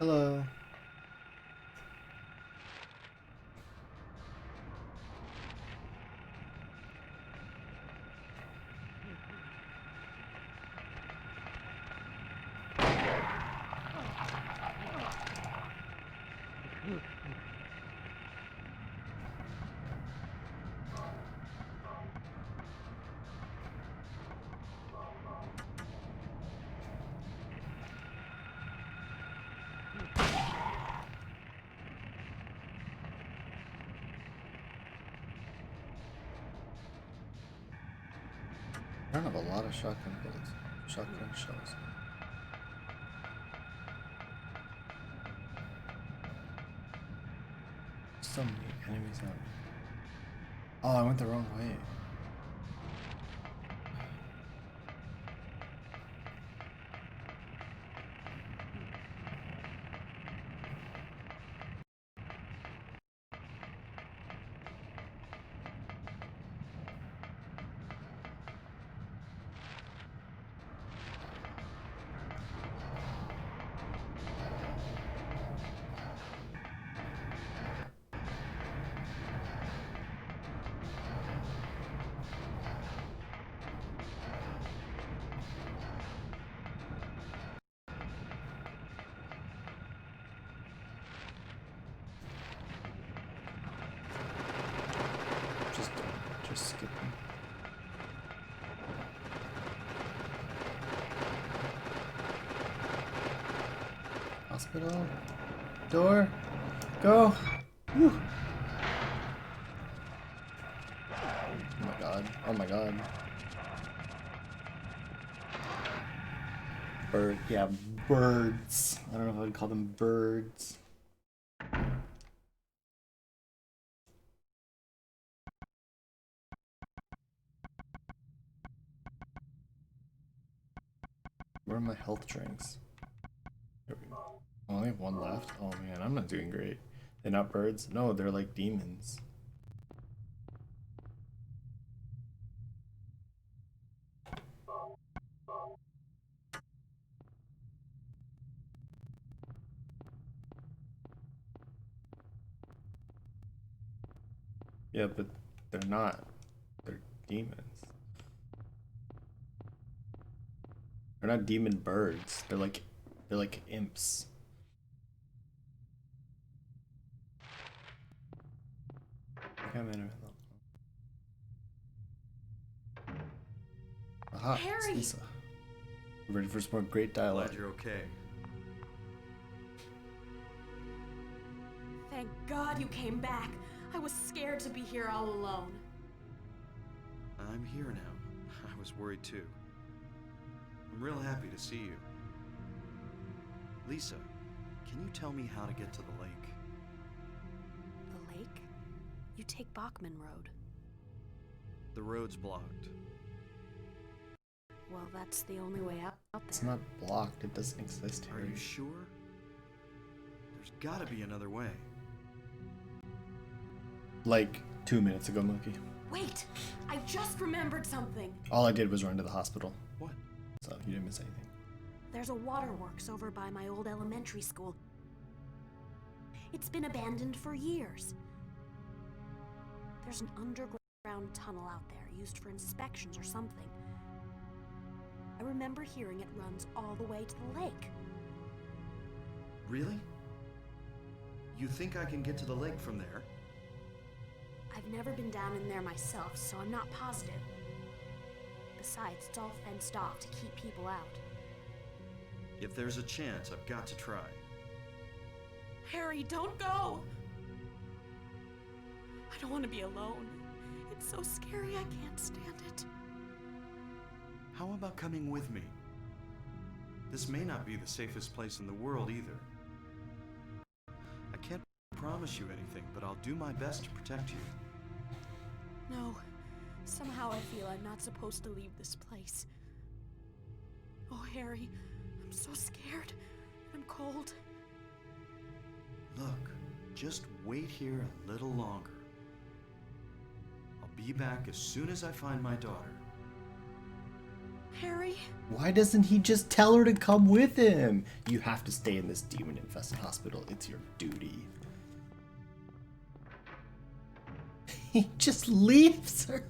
Hello. I don't have a lot of shotgun bullets. Shotgun shells. So many enemies out. Oh, I went the wrong way. Just skip them. Hospital. Door. Go. Whew. Oh my god. Oh my god. Bird. Yeah, birds. I don't know if I'd call them birds. Where are my health drinks? There we go. I only have one left. Oh man, I'm not doing great. They're not birds? No, they're like demons. Yeah, but they're not. They're demons. They're not demon birds. They're like imps. Okay, I'm in. Aha, it's Harry! Lisa. Ready for some more great dialogue. Glad you're okay. Thank God you came back. I was scared to be here all alone. I'm here now. I was worried too. I'm real happy to see you. Lisa, can you tell me how to get to the lake? The lake? You take Bachman Road. The road's blocked. Well, that's the only way out there. It's not blocked. It doesn't exist Are here. you sure? There's gotta be another way. Like 2 minutes ago, Mookie. Wait! I just remembered something. All I did was run to the hospital, What? so you didn't miss anything. There's a waterworks over by my old elementary school. It's been abandoned for years. There's an underground tunnel out there used for inspections or something. I remember hearing it runs all the way to the lake. Really? You think I can get to the lake from there? I've never been down in there myself, so I'm not positive. Besides, it's all fenced off to keep people out. If there's a chance, I've got to try. Harry, don't go! I don't want to be alone. It's so scary, I can't stand it. How about coming with me? This may not be the safest place in the world either. I can't promise you anything, but I'll do my best to protect you. No. Somehow I feel I'm not supposed to leave this place. Oh, Harry, I'm so scared. I'm cold. Look, just wait here a little longer. I'll be back as soon as I find my daughter. Harry? Why doesn't he just tell her to come with him? You have to stay in this demon-infested hospital. It's your duty. He just leaves her.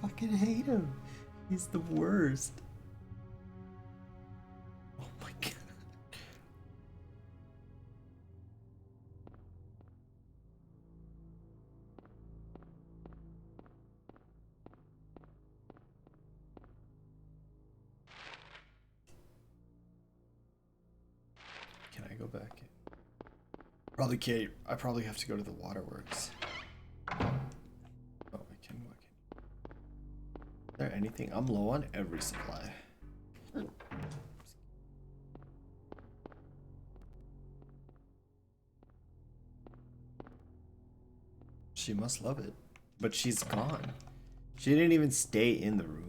Fucking hate him. He's the worst. Oh my god. Can I go back in? Probably can't. I probably have to go to the waterworks. Oh, I can walk in. Is there anything? I'm low on every supply. She must love it. But she's gone. She didn't even stay in the room.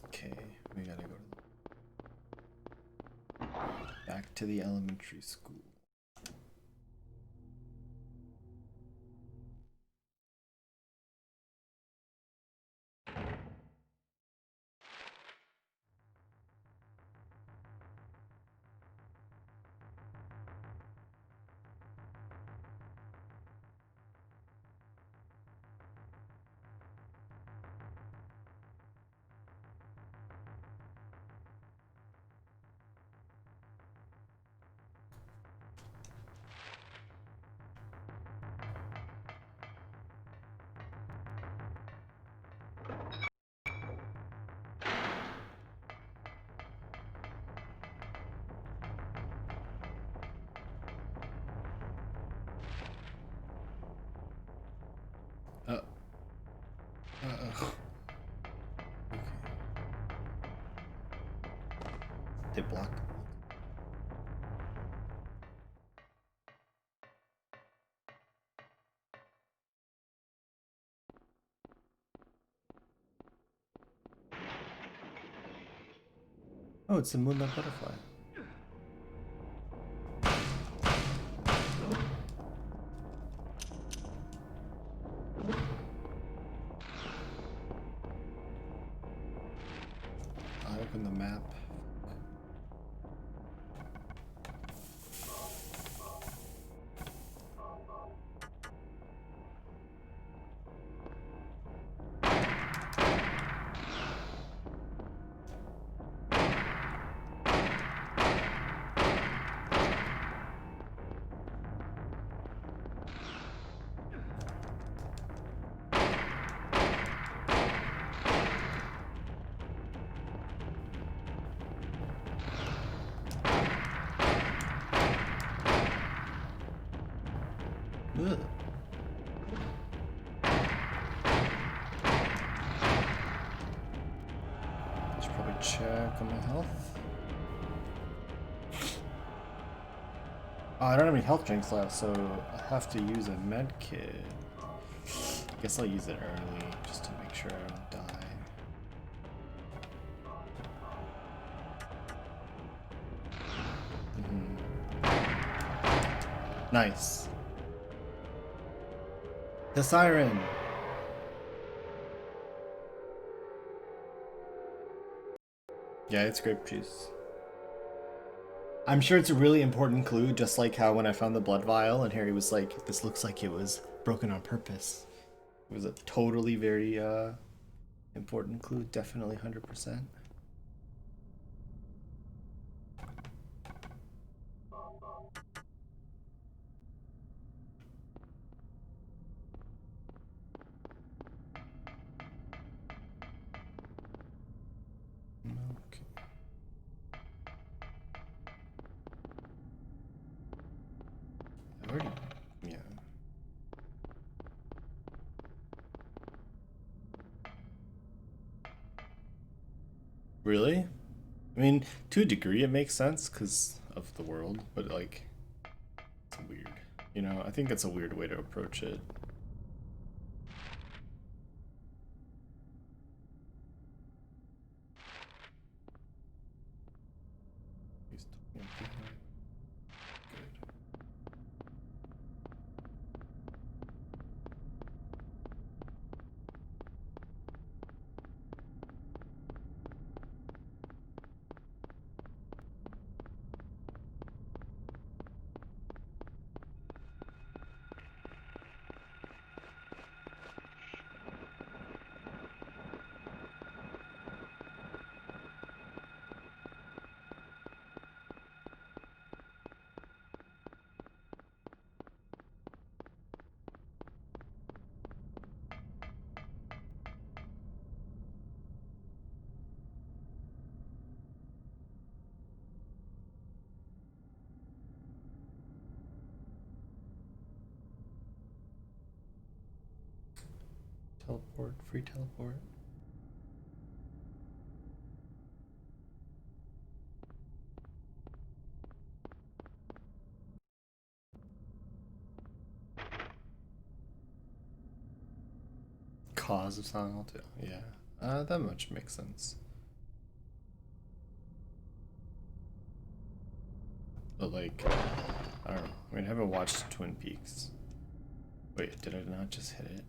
Okay, we gotta go back to the elementary school. Uh-oh. Okay. They blocked. Oh, it's a moonlight butterfly. I open the map. Ugh. Should probably check on my health. Oh, I don't have any health drinks left, so I have to use a med kit. I guess I'll use it early just to make sure I don't die. Nice. The siren. Yeah, it's grape juice. I'm sure it's a really important clue, just like how when I found the blood vial and Harry was like, this looks like it was broken on purpose. It was a totally very important clue, definitely 100%. Okay. I already, yeah. Really? I mean, to a degree it makes sense because of the world, but like, it's weird. You know, I think that's a weird way to approach it. He's talking free teleport. Cause of Silent Hill 2. Yeah, that much makes sense. But like, I don't know. I mean, I haven't watched Twin Peaks. Wait, did I not just hit it?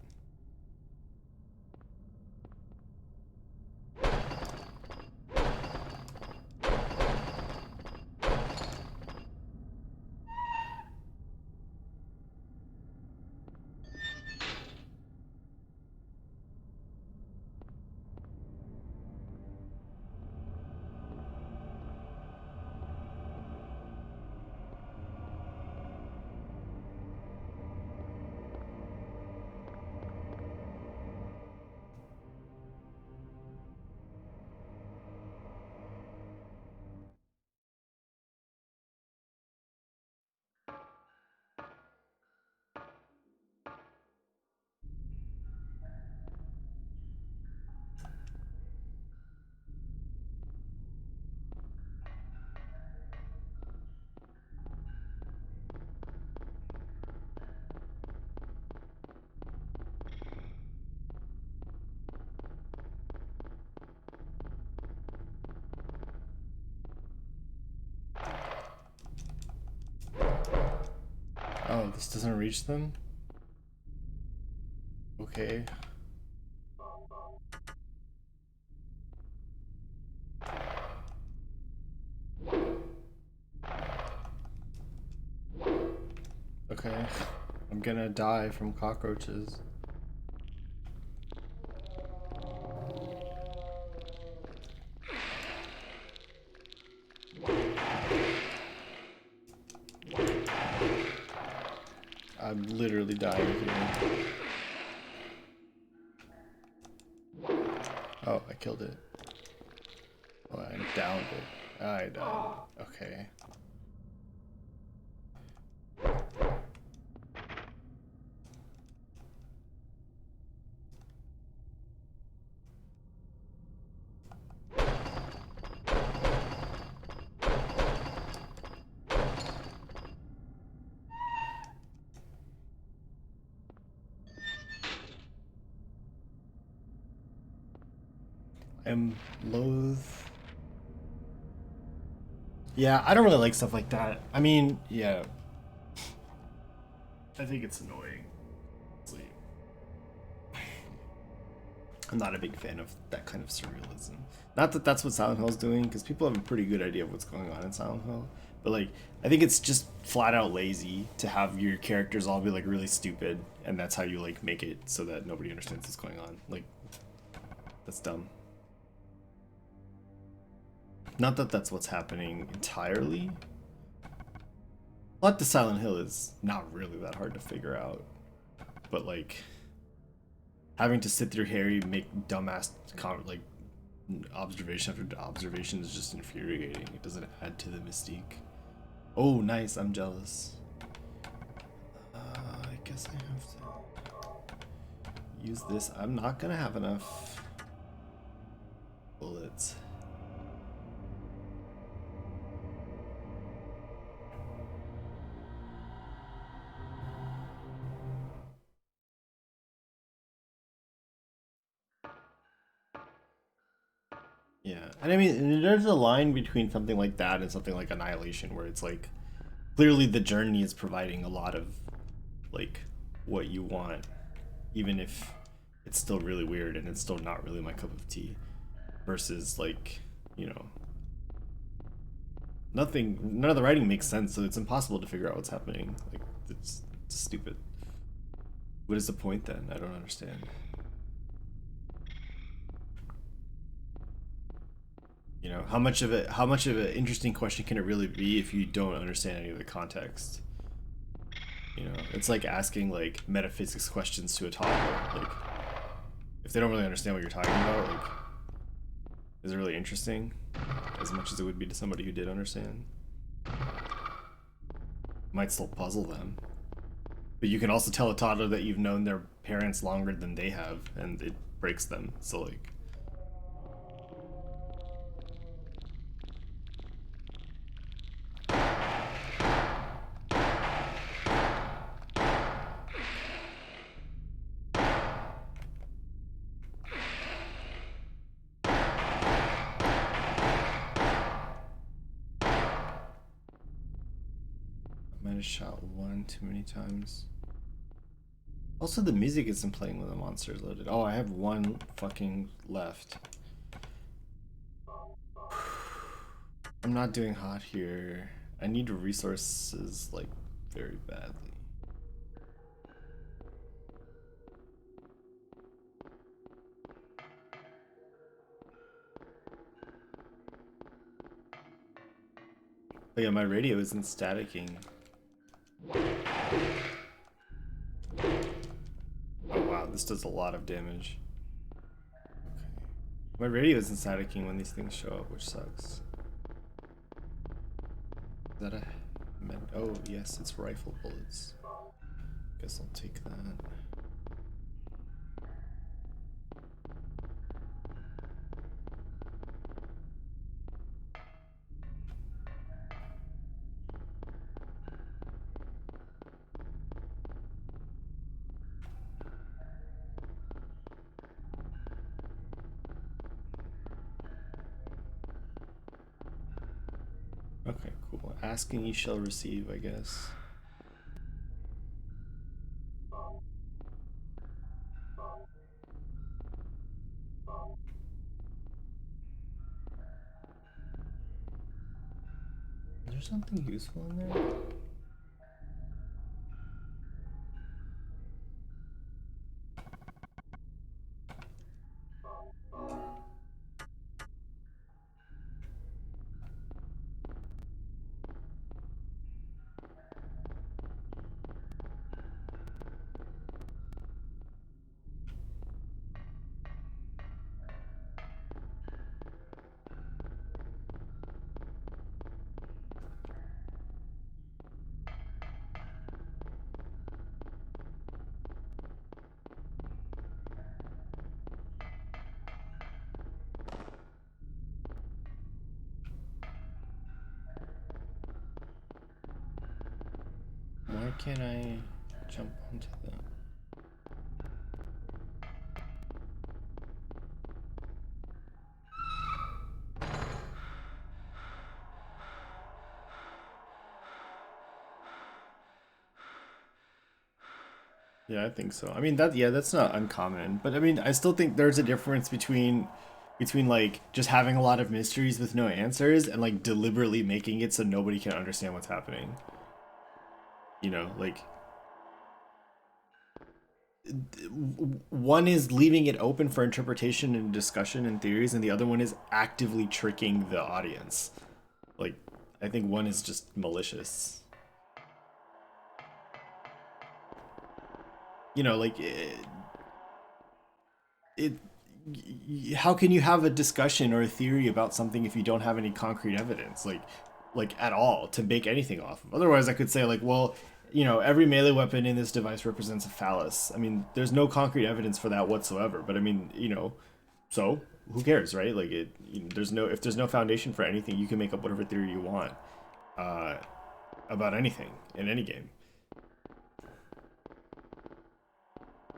Oh, this doesn't reach them? Okay. Okay. I'm gonna die from cockroaches. I'm literally dying here. Oh, I killed it. Oh, I downed it. I died. Okay. I'm loath. Yeah, I don't really like stuff like that. I mean, yeah. I think it's annoying. I'm not a big fan of that kind of surrealism. Not that that's what Silent Hill is doing, because people have a pretty good idea of what's going on in Silent Hill. But like, I think it's just flat out lazy to have your characters all be like really stupid, and that's how you like make it so that nobody understands what's going on. Like, that's dumb. Not that that's what's happening entirely. Plot to Silent Hill is not really that hard to figure out, but like, having to sit through Harry make dumbass like observation after observation is just infuriating. It doesn't add to the mystique. Oh, nice! I'm jealous. I guess I have to use this. I'm not gonna have enough bullets. Yeah, and I mean, there's a line between something like that and something like Annihilation, where it's like, clearly the journey is providing a lot of, like, what you want, even if it's still really weird and it's still not really my cup of tea, versus, like, you know, none of the writing makes sense, so it's impossible to figure out what's happening. Like, it's stupid. What is the point then? I don't understand. You know, how much of an interesting question can it really be if you don't understand any of the context? You know, it's like asking like metaphysics questions to a toddler. Like, if they don't really understand what you're talking about, like, is it really interesting? As much as it would be to somebody who did understand. Might still puzzle them. But you can also tell a toddler that you've known their parents longer than they have, and it breaks them. So like. Might have shot one too many times. Also, the music isn't playing when the monster is loaded. Oh, I have one fucking left. I'm not doing hot here. I need resources, like, very badly. But yeah, my radio isn't staticking. Oh wow, this does a lot of damage. Okay. My radio isn't staticking when these things show up, which sucks. Is that a... Oh yes, it's rifle bullets. Guess I'll take that. Okay, cool. Asking you shall receive, I guess. Is there something useful in there? Why can't I jump onto them? Yeah, I think so. I mean that's not uncommon, but I mean I still think there's a difference between like just having a lot of mysteries with no answers and like deliberately making it so nobody can understand what's happening. You know, like one is leaving it open for interpretation and discussion and theories, and the other one is actively tricking the audience. Like, I think one is just malicious. You know, like how can you have a discussion or a theory about something if you don't have any concrete evidence, like at all, to make anything off of? Otherwise, I could say like, well, you know, every melee weapon in this device represents a phallus. I mean, there's no concrete evidence for that whatsoever. But I mean, you know, so who cares, right? Like there's no if there's no foundation for anything, you can make up whatever theory you want about anything in any game.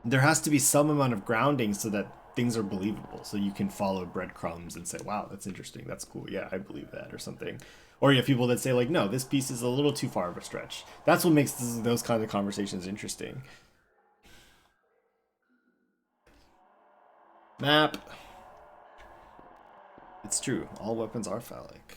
There has to be some amount of grounding so that things are believable, so you can follow breadcrumbs and say, wow, that's interesting, that's cool, yeah, I believe that, or something. Or you have people that say like, no, this piece is a little too far of a stretch. That's what makes those kinds of conversations interesting. Map. It's true, all weapons are phallic.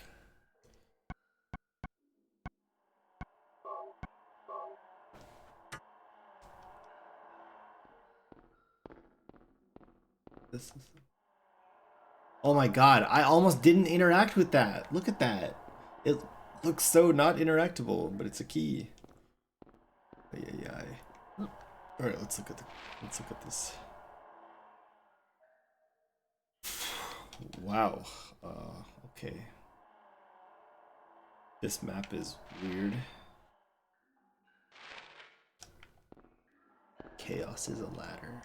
This is... Oh my god, I almost didn't interact with that. Look at that. It looks so not interactable, but it's a key. Yeah. All right, let's look at this. Wow. Okay. This map is weird. Chaos is a ladder.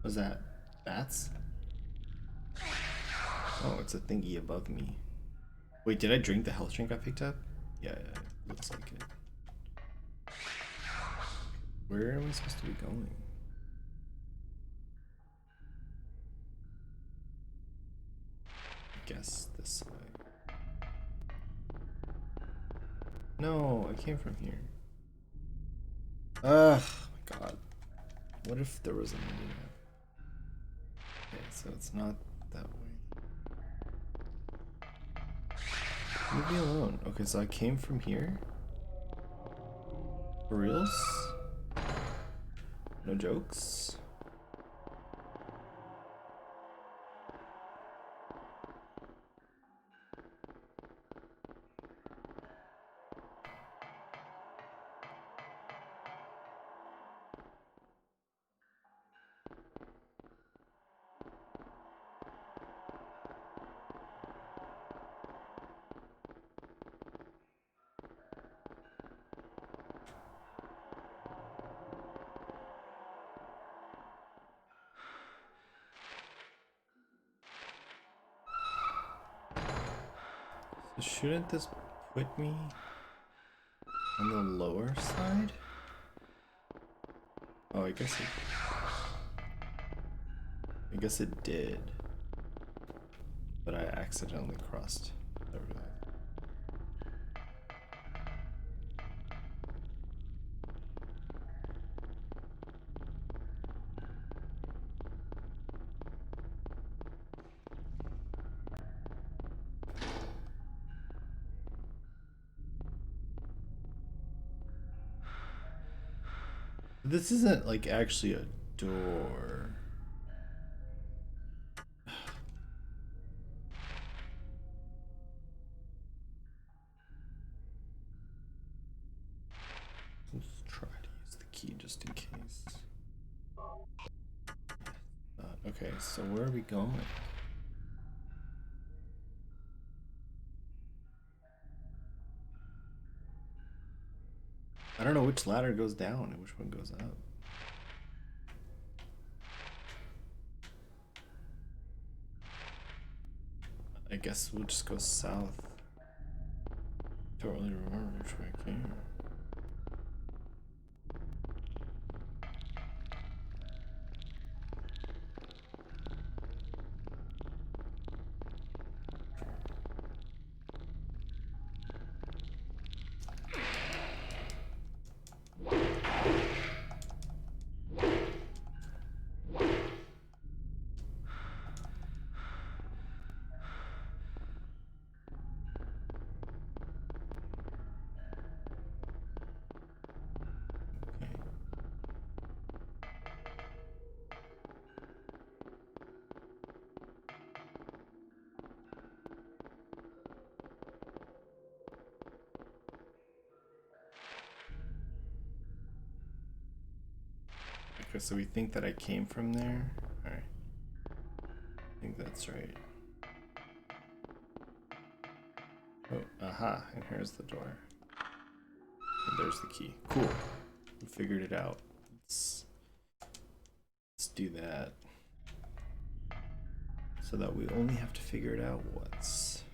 Was that bats? Oh, it's a thingy above me. Wait, did I drink the health drink I picked up? Yeah, looks like it. Where am I supposed to be going? I guess this way. No, I came from here. Ugh, my god. What if there was a mini map? Okay, so it's not that way. Leave me alone. Okay, so I came from here? For reals? No jokes? So shouldn't this put me on the lower side? Oh, I guess it did. But I accidentally crossed over that. This isn't like actually a door. Let's try to use the key just in case. Okay, so where are we going? I don't know which ladder goes down and which one goes up. I guess we'll just go south. Don't really remember which way I came. Okay, so we think that I came from there. Alright. I think that's right. Oh, aha, and here's the door. And there's the key. Cool. We figured it out. Let's do that. So that we only have to figure it out once.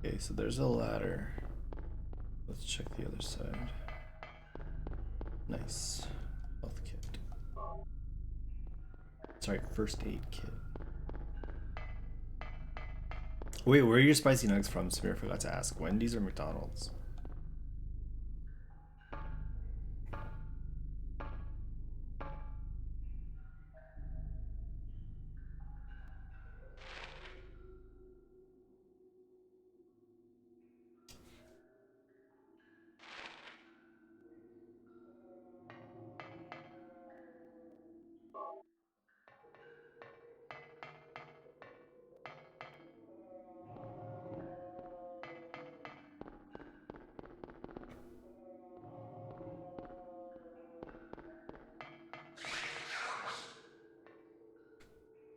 Okay, so there's a ladder. Let's check the other side. Nice. Health kit. Sorry, first aid kit. Wait, where are your spicy nuggets from? Samir forgot to ask. Wendy's or McDonald's?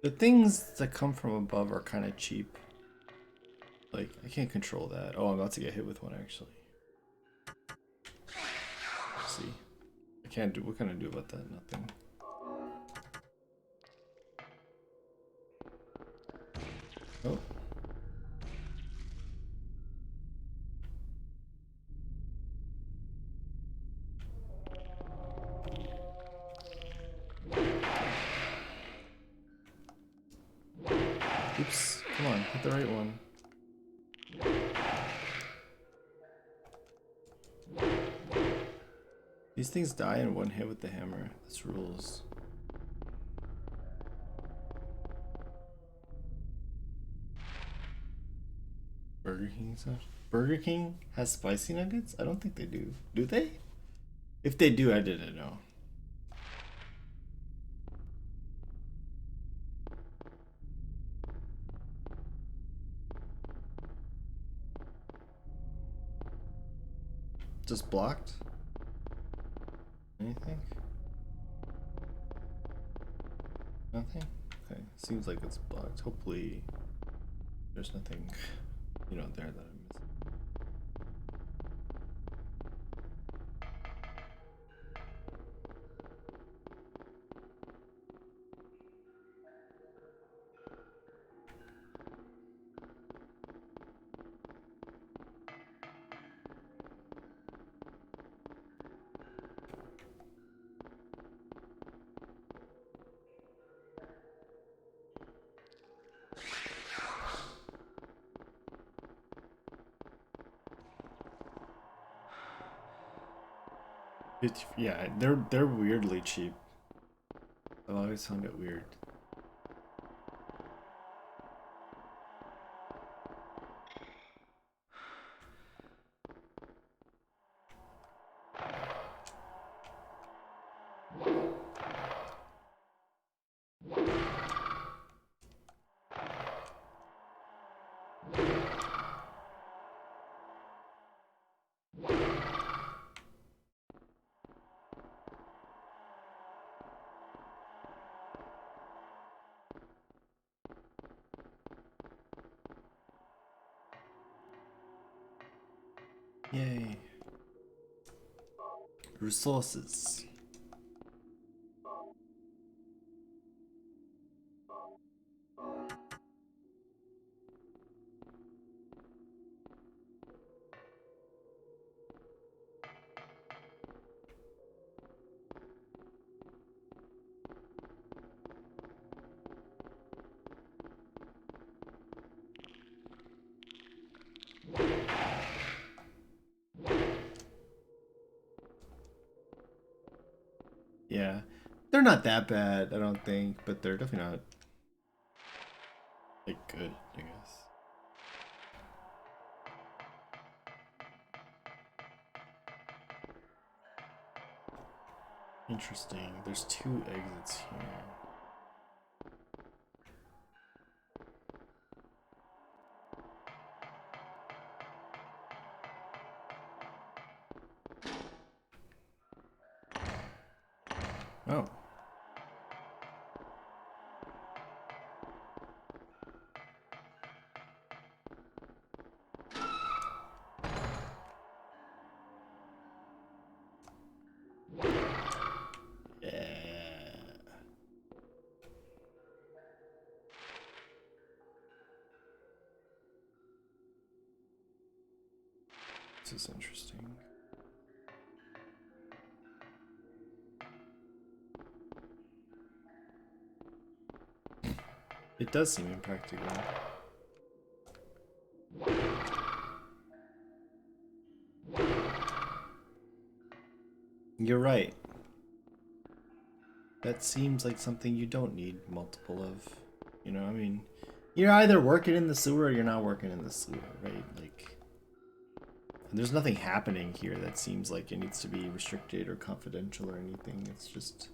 The things that come from above are kind of cheap. Like, I can't control that. Oh, I'm about to get hit with one, actually. Let's see. I can't do... What can I do about that? Nothing. Oh. Oops. Come on, hit the right one. These things die in one hit with the hammer. That's rules. Burger King stuff? Burger King has spicy nuggets? I don't think they do. Do they? If they do, I didn't know. Just blocked? Anything? Nothing? Okay, seems like it's blocked. Hopefully there's nothing, you know, there that I'm missing. Yeah, they're weirdly cheap. I've always found it weird. Yay. Resources. Yeah. They're not that bad, I don't think, but they're definitely not like good, I guess. Interesting. There's two exits here. Oh. Yeah. This is interesting. It does seem impractical. You're right. That seems like something you don't need multiple of. You know, I mean, you're either working in the sewer or you're not working in the sewer, right? Like, and there's nothing happening here that seems like it needs to be restricted or confidential or anything. It's just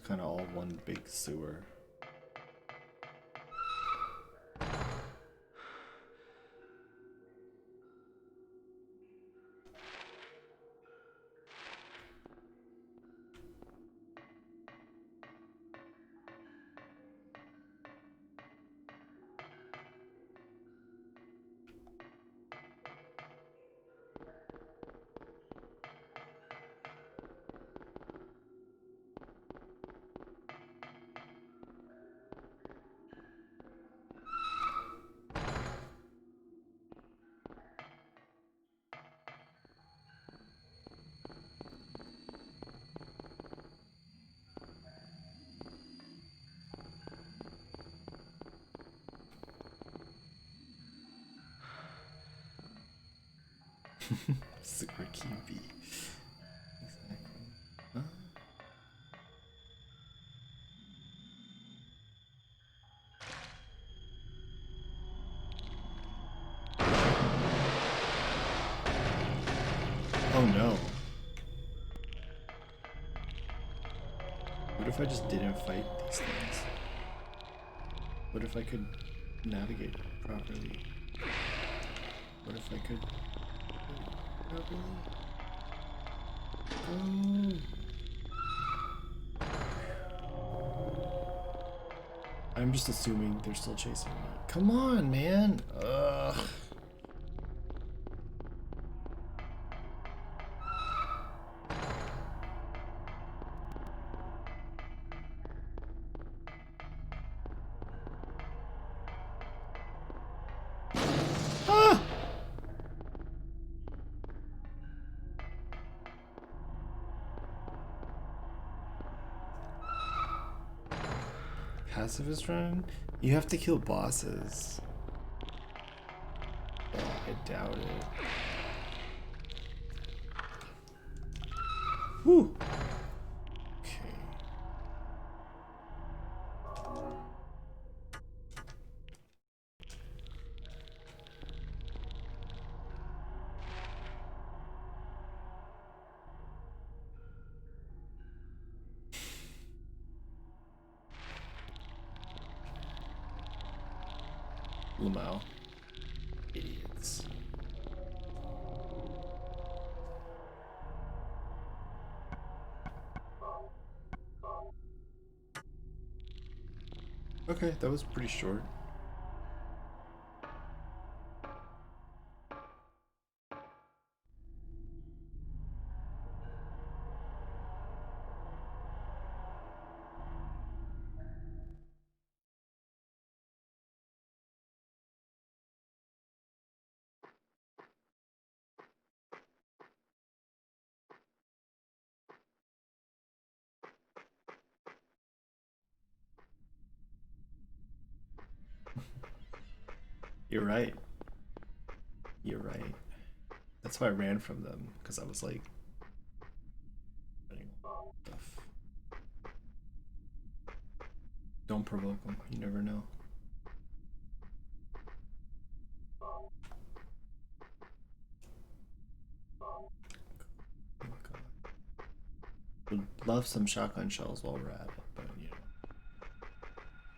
kind of all one big sewer. Super cute. Exactly. Huh? Oh no. What if I just didn't fight these things? What if I could navigate properly? What if I could properly? Oh. I'm just assuming they're still chasing me. Come on, man. Ugh. Ah! Pacifist run? You have to kill bosses. Oh, I doubt it. Whew. Okay. Lamau. Idiots. Okay, that was pretty short. You're right. You're right. That's why I ran from them, because I was like, stuff. Don't provoke them. You never know. Oh my God. Would love some shotgun shells while we're at it, but you know,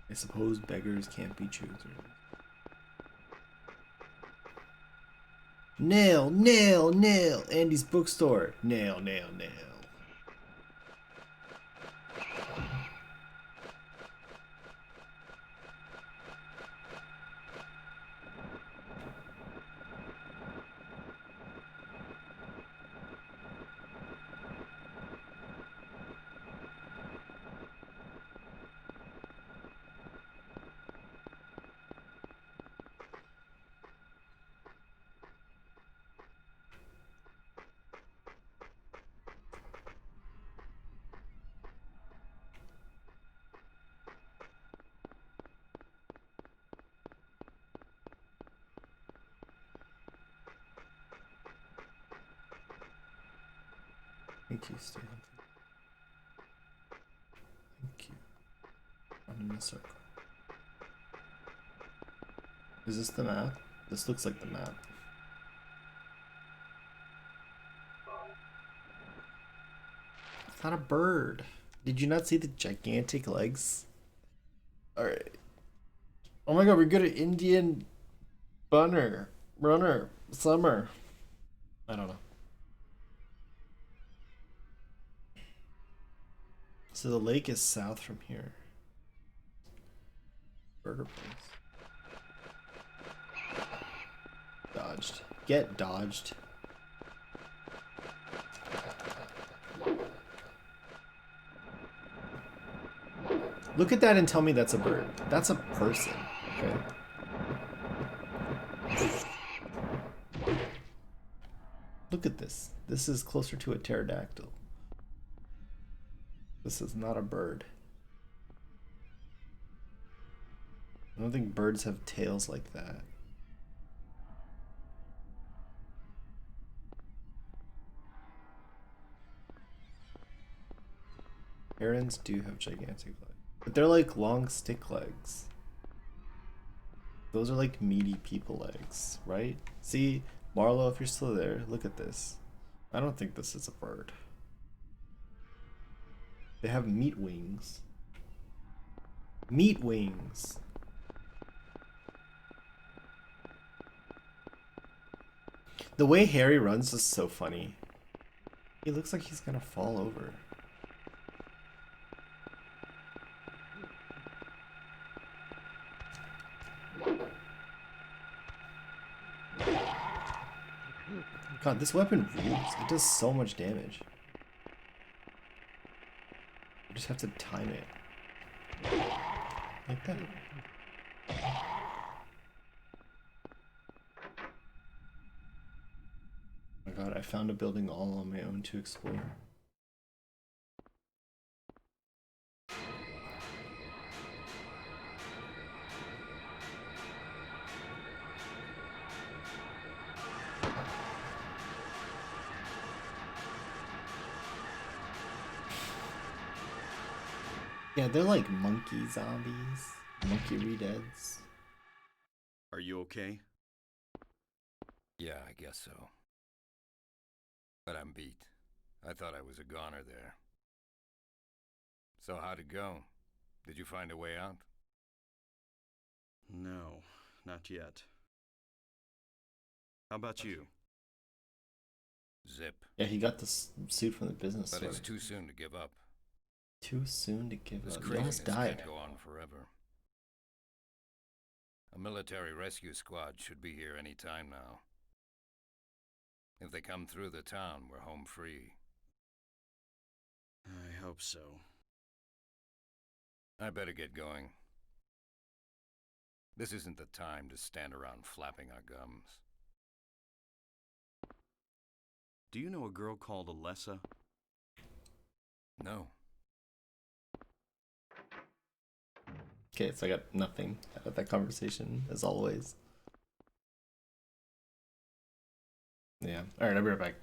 I suppose beggars can't be choosers. Nail, nail, nail. Andy's bookstore. Nail, nail, nail. Thank you, Stan. Thank you. I'm in the circle. Is this the map? This looks like the map. It's not a bird. Did you not see the gigantic legs? Alright. Oh my god, we're good at Indian runner, summer. I don't know. So the lake is south from here. Burger place. Dodged. Get dodged. Look at that and tell me that's a bird. That's a person. Okay. Look at this. This is closer to a pterodactyl. This is not a bird. I don't think birds have tails like that. Herons do have gigantic legs. But they're like long stick legs. Those are like meaty people legs, right? See, Marlo, if you're still there, look at this. I don't think this is a bird. They have meat wings. Meat wings! The way Harry runs is so funny. He looks like he's gonna fall over. God, this weapon rules. It does so much damage. You just have to time it. Like that. Oh my god, I found a building all on my own to explore. Yeah, they're like monkey zombies. Monkey re-deads. Are you okay? Yeah, I guess so. But I'm beat. I thought I was a goner there. So how'd it go? Did you find a way out? No, not yet. How about you? Zip. Yeah, he got the suit from the business But store. it's too soon to give up. Too soon to give This up. He almost craziness died. can't go on forever. A military rescue squad should be here any time now. If they come through the town, we're home free. I hope so. I better get going. This isn't the time to stand around flapping our gums. Do you know a girl called Alessa? No. Okay, so I got nothing out of that conversation, as always. Yeah. Alright, I'll be right back.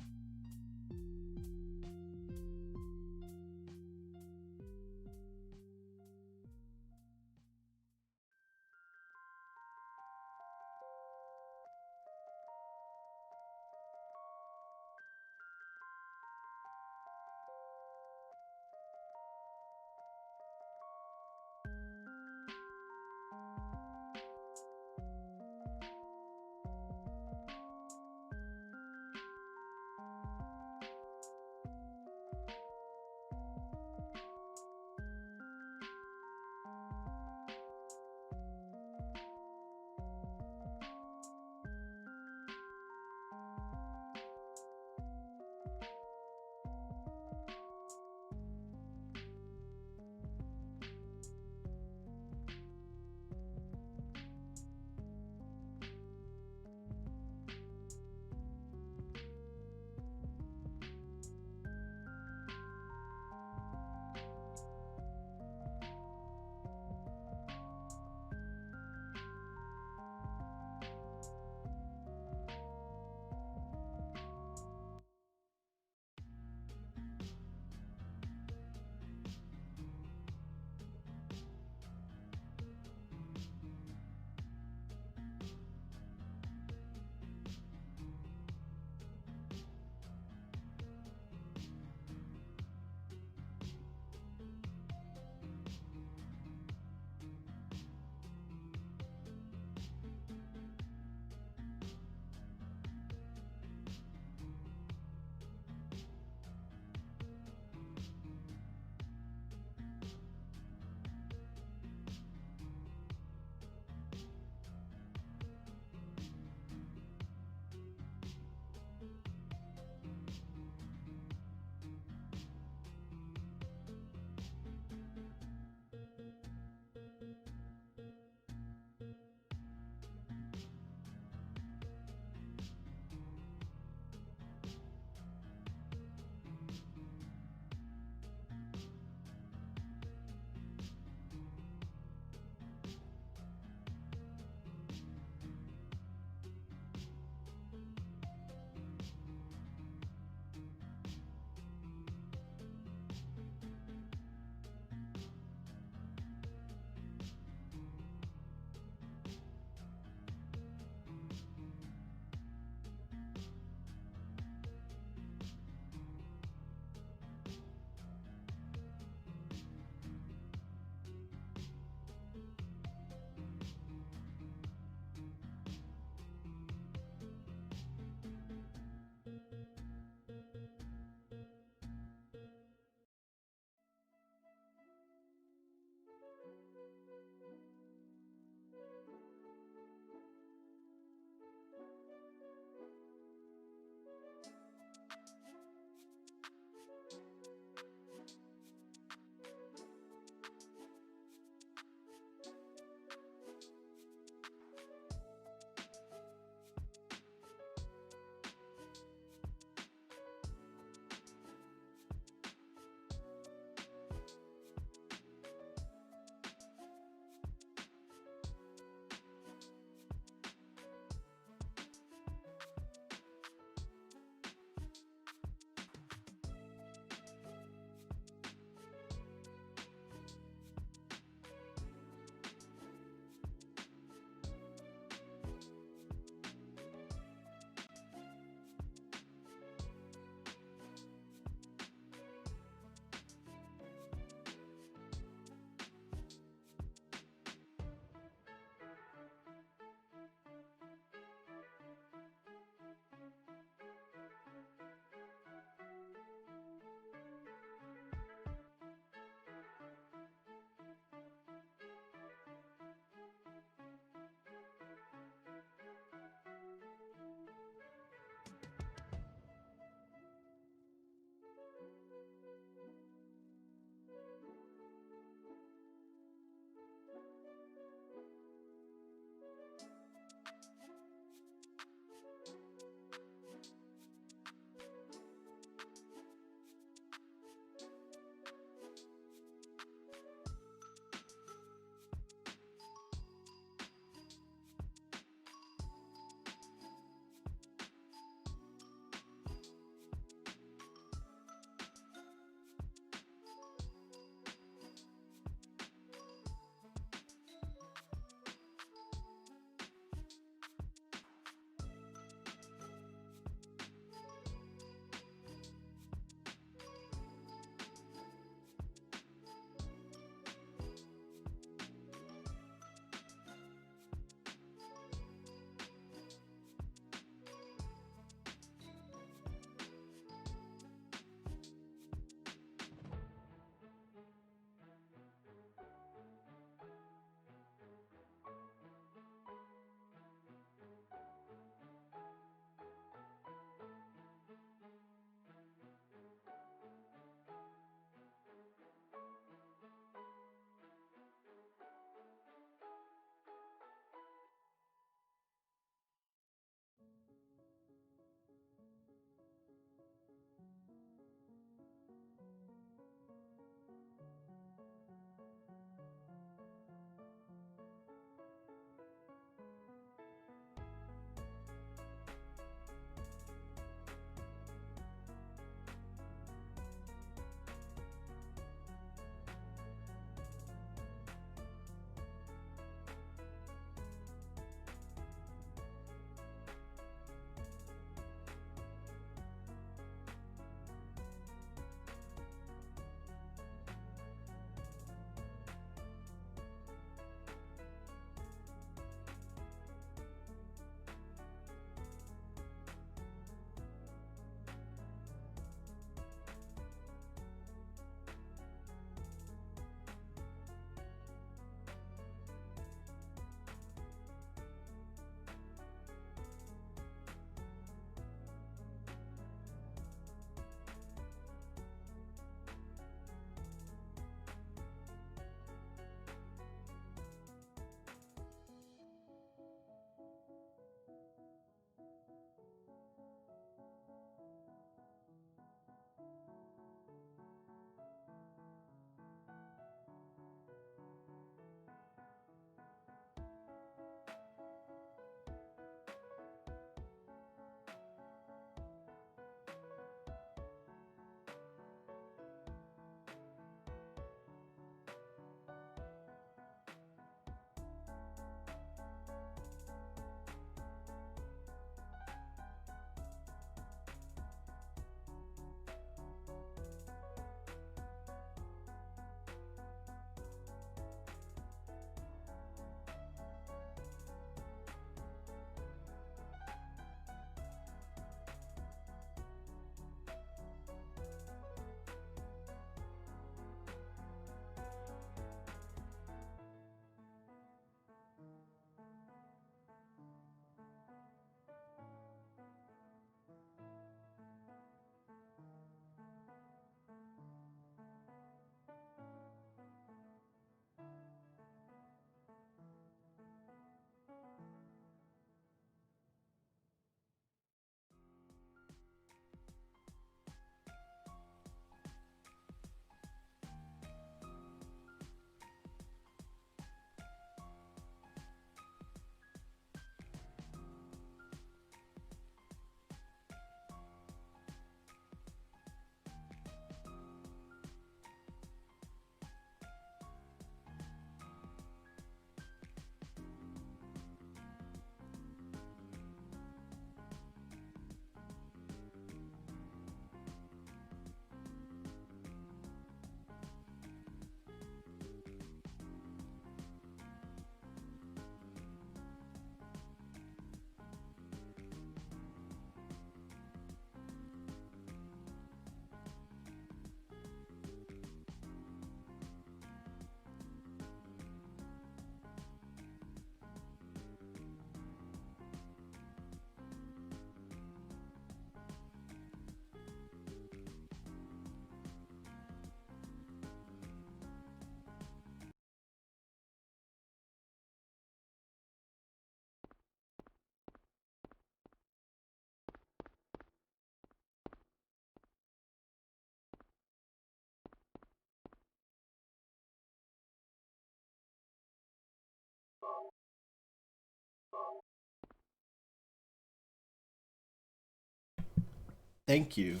Thank you.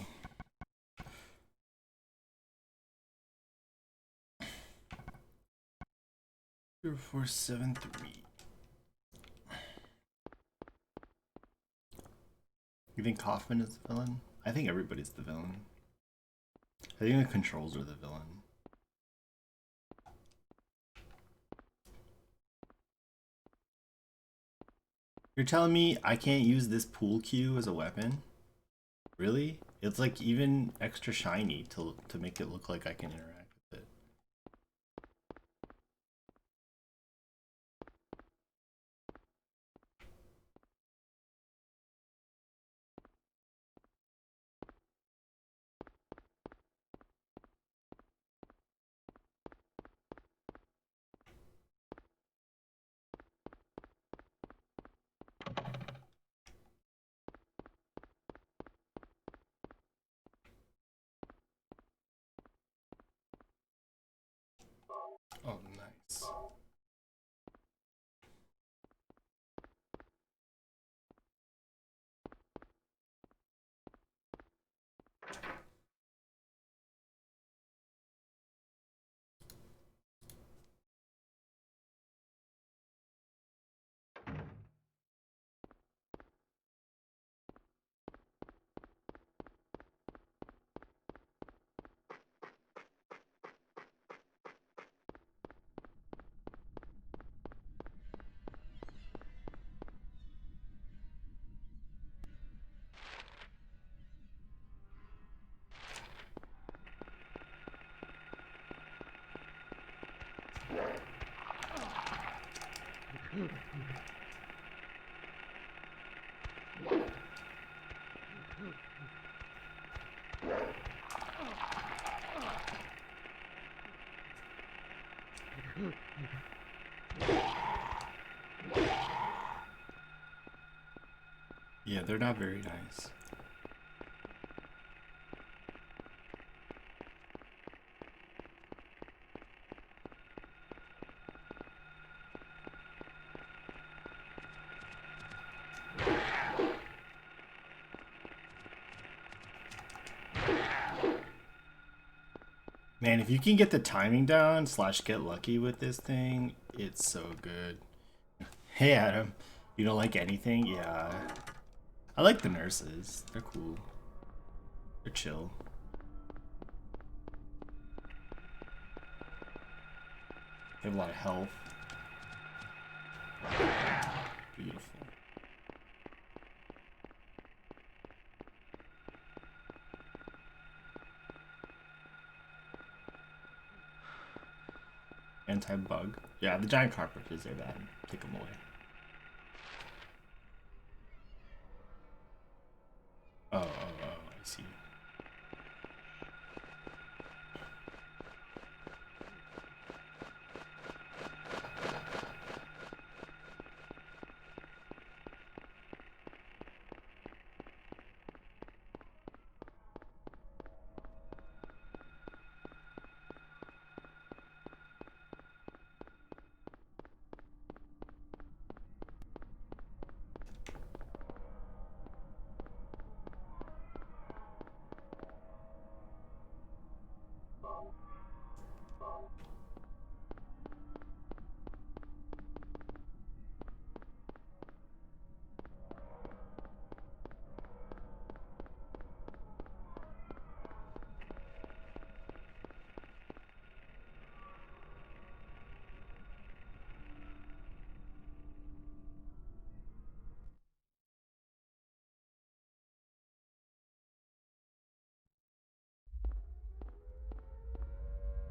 Zero 473. You think Kaufman is the villain? I think everybody's the villain. I think the controls are the villain. You're telling me I can't use this pool cue as a weapon? Really? It's like even extra shiny to make it look like I can interact with it. Oh, nice. Yeah, they're not very nice. Man, if you can get the timing down / get lucky with this thing, it's so good. Hey Adam, you don't like anything? Yeah. I like the nurses. They're cool. They're chill. They have a lot of health. Beautiful. Anti-bug. Yeah, the giant cockroaches are bad. Take them away. Oh, I see.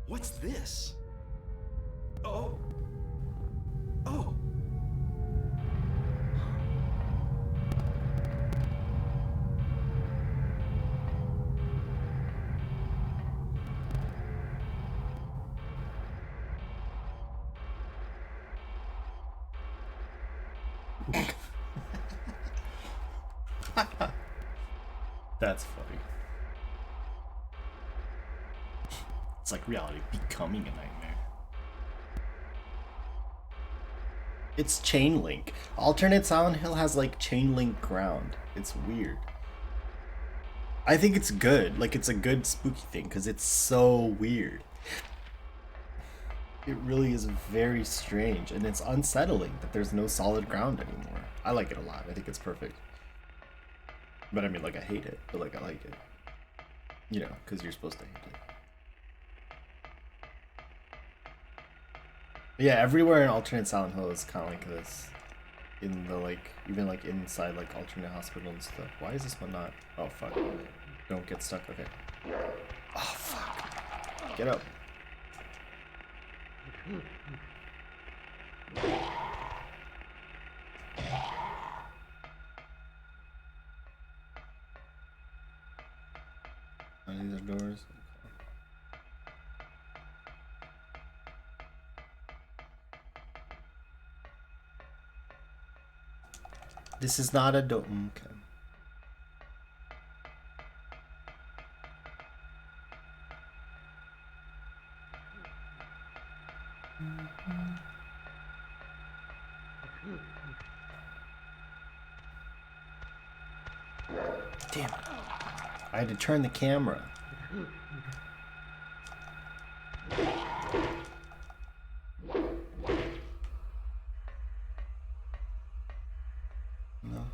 What's this? Oh. Oh. That's funny. It's like reality becoming a nightmare. It's chain link. Alternate Silent Hill has like chain link ground. It's weird. I think it's good. Like, it's a good spooky thing because it's so weird. It really is very strange, and it's unsettling that there's no solid ground anymore. I like it a lot. I think it's perfect. But I mean, like, I hate it, but like, I like it. You know, because you're supposed to hate it. But yeah, everywhere in alternate Silent Hill is kind of like this. In the, like, even like inside like alternate hospital and stuff. Why is this one not? Oh fuck. Don't get stuck. Okay. Oh fuck. Get up. Oh, these are doors. This is not a door. Okay. Damn. I had to turn the camera. No.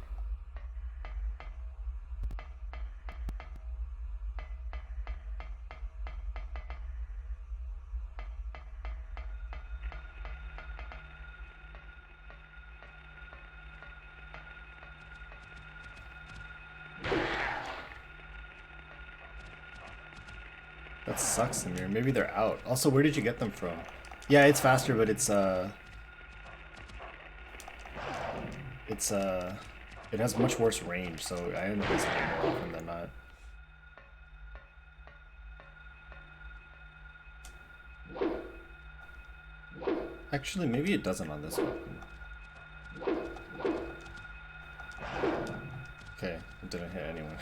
That sucks, Amir. Maybe they're out. Also, where did you get them from? Yeah, it's faster, but it has much worse range, so I end up using it more often than not. Actually, maybe it doesn't on this weapon. Okay, it didn't hit anyway.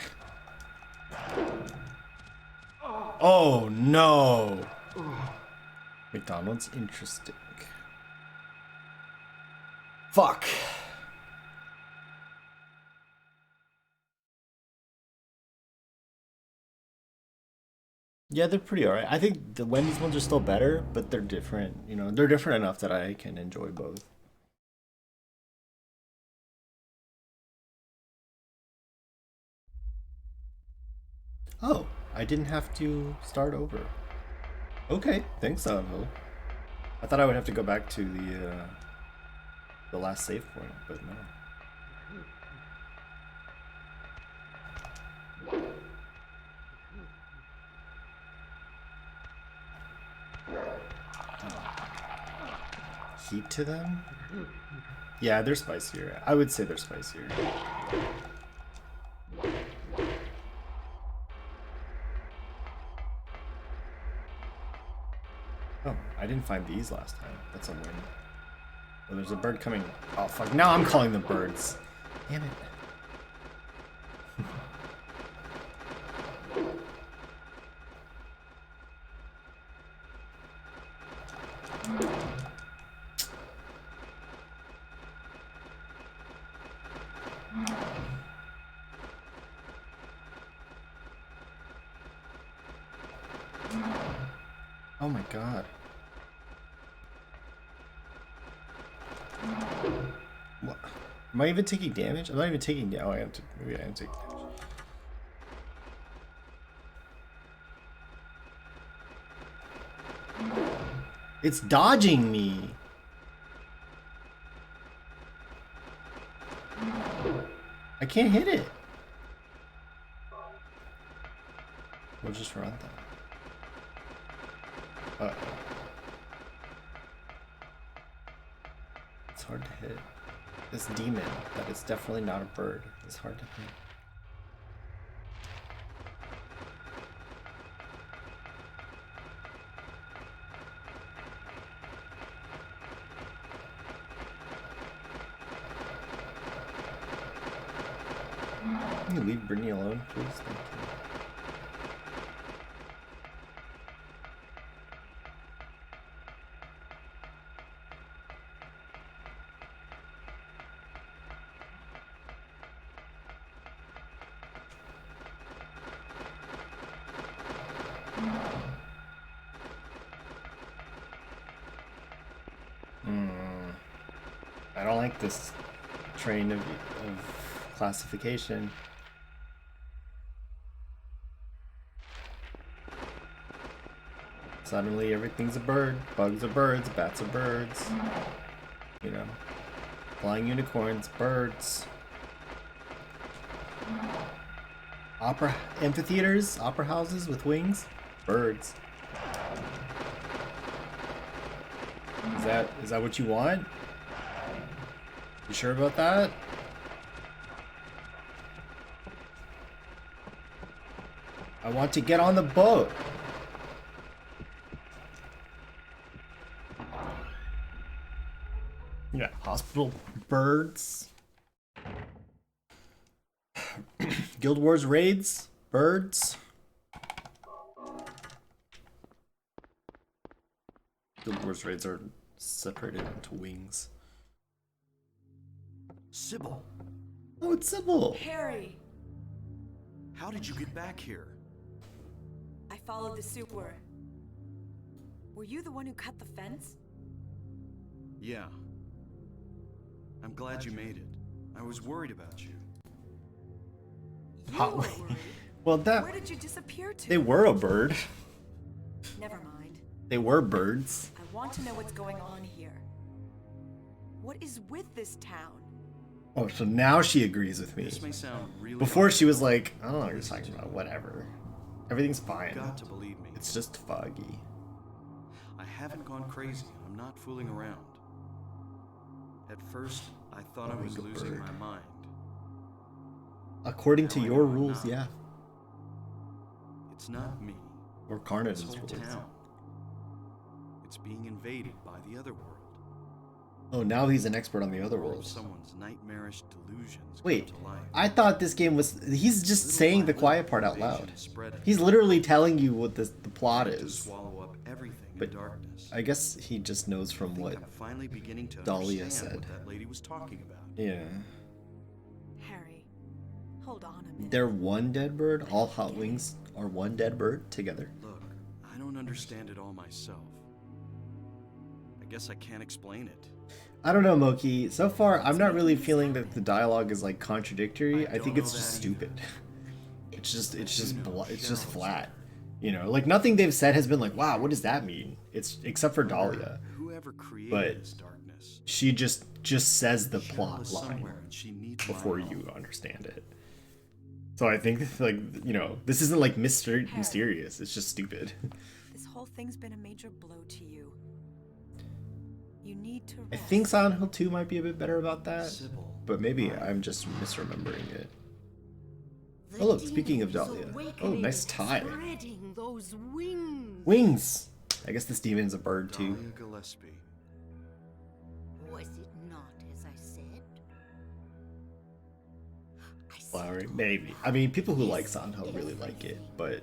Oh no! McDonald's, interesting. Fuck! Yeah, they're pretty alright. I think the Wendy's ones are still better, but they're different. You know, they're different enough that I can enjoy both. Oh, I didn't have to start over. Okay, thanks, Will. I thought I would have to go back to the last save point, but no. Heat to them? Yeah, they're spicier. I would say they're spicier. Oh, I didn't find these last time. That's a win. Oh, there's a bird coming. Oh, fuck. Now I'm calling them birds. Damn it. Oh my god. What? Am I even taking damage? I'm not even taking damage. Oh, I am. Maybe I am taking damage. It's dodging me. I can't hit it. We'll just run that. Uh-oh. It's hard to hit. This demon, that is definitely not a bird, is hard to hit. Can you leave Brittany alone, please? Thank you. don't like this train of classification. Suddenly everything's a bird. Bugs are birds, bats are birds. You know. Flying unicorns, birds. Opera amphitheaters, opera houses with wings, birds. Is that what you want? You sure about that? I want to get on the boat. Yeah, hospital birds. Guild Wars raids, birds. Guild Wars raids are separated into wings. Sybil, Oh, it's Sybil. Harry, how did you get back here? I followed the sewer. Were you the one who cut the fence? Yeah. I'm glad you made it. I was worried about you. You Hot were wing. worried. Well, Where did you disappear to? they were a bird. Never mind. They were birds. I want to know what's going on here. What is with this town? Oh, so now she agrees with me. This may sound really Before she was like, I don't know what you're talking about, whatever. Everything's You've fine. got to believe me. It's just foggy. I haven't gone crazy. I'm not fooling around. At first, I thought I was Flying losing bird. my mind. According to Now I your know I'm rules, not. yeah. It's not me. Or Carnage's This whole rules. town. It's being invaded by the other world. Oh, now he's an expert on the other All of worlds. someone's nightmarish delusions Wait, come to life. I thought this game was... He's just Little saying by the little, quiet part out invasion loud. is spreading. He's literally telling you what the plot To is. swallow up everything But in darkness. I guess he just knows from I think what I'm finally beginning to Dahlia understand said. what that lady was talking about. Yeah. Harry, hold on a minute. They're one dead bird? All hot wings are one dead bird together? Look, I don't understand it all myself. I guess I can't explain it. I don't know, Moki. So far, I'm not really feeling that the dialogue is like contradictory. I I think don't it's know just that either. stupid. It's just You know, it's just Cheryl's flat. You know, like nothing they've said has been like, wow, what does that mean? It's except for Dahlia. Whoever created But this darkness. She just says the Cheryl plot is line somewhere and she needs my before help. you understand it. So I think like, you know, this isn't like mysterious. It's just stupid. This whole thing's been a major blow to you. You need to I rest. think Silent Hill 2 might be a bit better about that, Sybil, but maybe I'm just misremembering it. Oh, look, speaking of Dahlia. Oh, nice tie. Spreading those wings. Wings! I guess this demon's a bird too. Dahlia Gillespie. Was it not as I said? Flowery, maybe. I mean, people who like Silent Hill really like it, but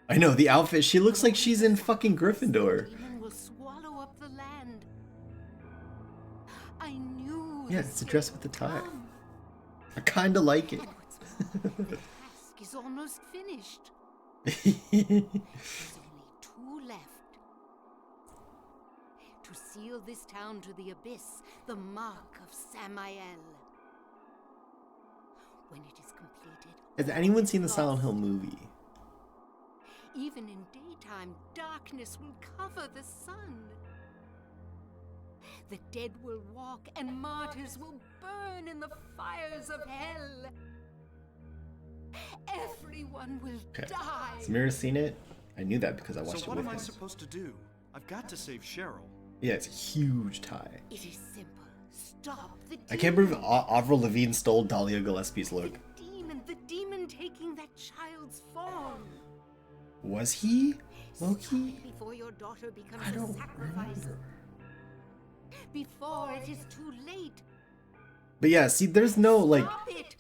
I know the outfit. She looks like she's in fucking Gryffindor. Demon will swallow up the land. I knew. Yeah, it's a dress with a tie. I kinda like it. The task is almost finished. There's only two left. To seal this town to the abyss, the mark of Samael. When it is completed, Has anyone seen the Silent Hill movie? even in daytime, darkness will cover the sun. The dead will walk, and martyrs will burn in the fires of hell. Everyone will Okay. die. Has Mira seen it? I knew that because I watched So it what with am I him. supposed to do? I've got to save Cheryl. Yeah, it's a huge tie. It is simple. Stop the demon. I can't believe Avril Lavigne stole Dahlia Gillespie's look. The demon taking that child's form. Was he? Stop Loki? it before your daughter becomes I a don't sacrifice. remember. Before it is too late. But yeah, see, there's no like, Stop it.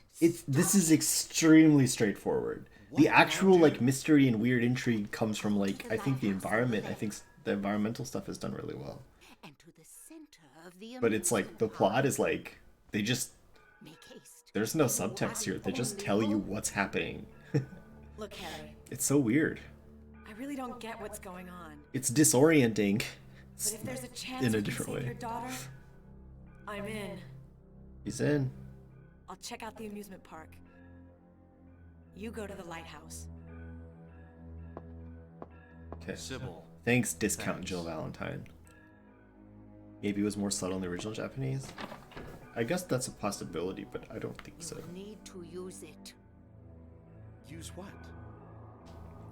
this is extremely straightforward. The What actual now, like dude? mystery and weird intrigue comes from like I think the environment. I think the environmental stuff is done really well. And to the center of the But it's like the plot is like they just Make haste. there's no subtext here. They just tell you what's happening. Look, Harry, It's so weird. I really don't get what's going on. It's disorienting. But if there's a chance In a we can different save way. your daughter, I'm in. He's in. I'll check out the amusement park. You go to the lighthouse. Okay. Sybil. Thanks, discount Thanks. Jill Valentine. Maybe it was more subtle in the original Japanese. I guess that's a possibility, but I don't think so. You need to use it. Use what?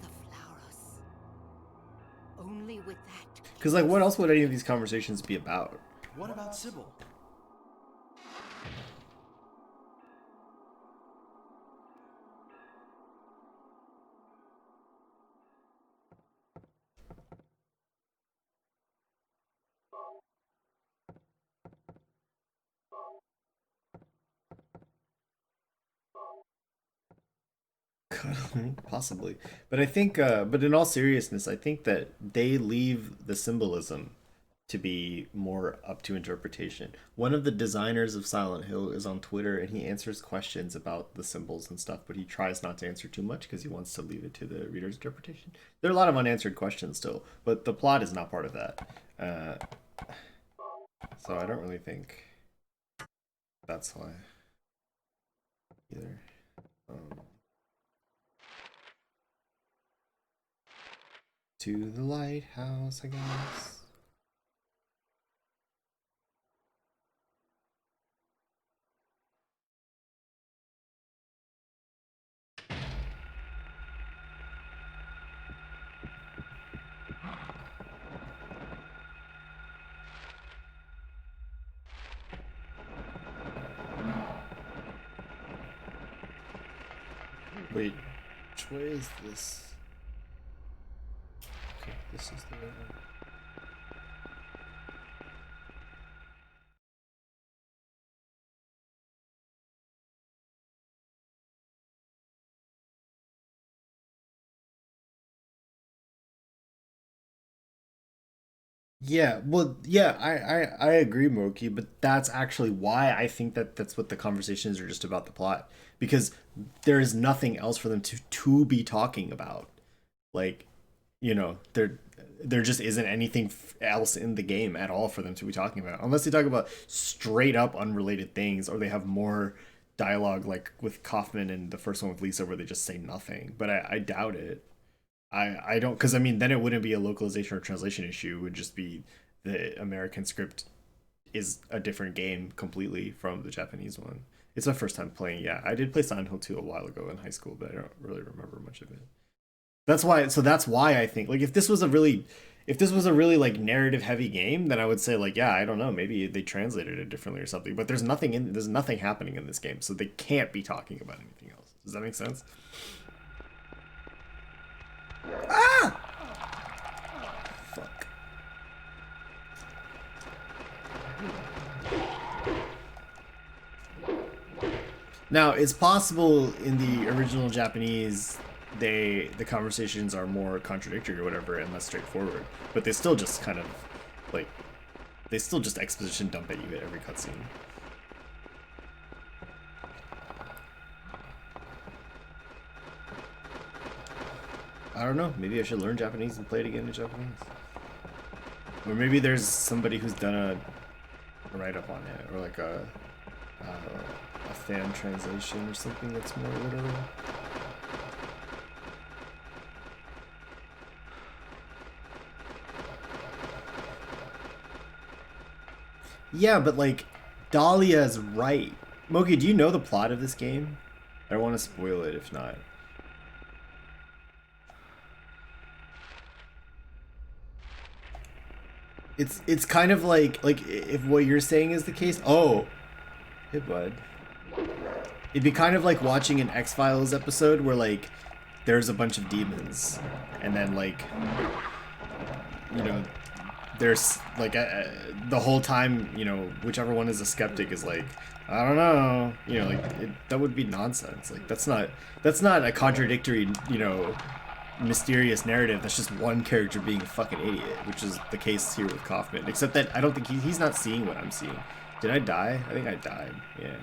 The flowers. Only with that. Because, like, what else would any of these conversations be about? What about Sybil? Possibly. But I think, but in all seriousness, I think that they leave the symbolism to be more up to interpretation. One of the designers of Silent Hill is on Twitter and he answers questions about the symbols and stuff, but he tries not to answer too much because he wants to leave it to the reader's interpretation. There are a lot of unanswered questions still, but the plot is not part of that. So I don't really think that's why either. To the lighthouse, I guess. Wait, which way is this? Okay, this is the right one. Yeah, well, yeah, I agree, Moki, but that's actually why I think that that's what the conversations are just about the plot, because there is nothing else for them to be talking about. Like, you know, there just isn't anything else in the game at all for them to be talking about, unless they talk about straight up unrelated things, or they have more dialogue like with Kaufman and the first one with Lisa where they just say nothing. But I doubt it. I don't, because I mean then it wouldn't be a localization or translation issue. It would just be the American script is a different game completely from the Japanese one. It's my first time playing. Yeah, I did play Silent Hill 2 a while ago in high school, but I don't really remember much of it. That's why I think, like, if this was a really like narrative heavy game, then I would say, like, yeah, I don't know, maybe they translated it differently or something. But there's nothing happening in this game, so they can't be talking about anything else. Does that make sense? Ah! Fuck. Now, it's possible in the original Japanese the conversations are more contradictory or whatever and less straightforward, but they still just kind of like they still just exposition dump at you at every cutscene. I don't know, maybe I should learn Japanese and play it again in Japanese. Or maybe there's somebody who's done a write-up on it, or like a fan translation or something that's more literal. Yeah, but like, Dahlia's right. Moki, do you know the plot of this game? I don't want to spoil it if not. It's kind of like if what you're saying is the case. Oh, hey bud. It'd be kind of like watching an X-Files episode where like there's a bunch of demons, and then like, you know, there's like the whole time, you know, whichever one is a skeptic is like, I don't know, you know, like that would be nonsense. Like that's not a contradictory, you know, mysterious narrative. That's just one character being a fucking idiot, which is the case here with Kaufman. Except that I don't think he's not seeing what I'm seeing. Did I die? I think I died. Yeah,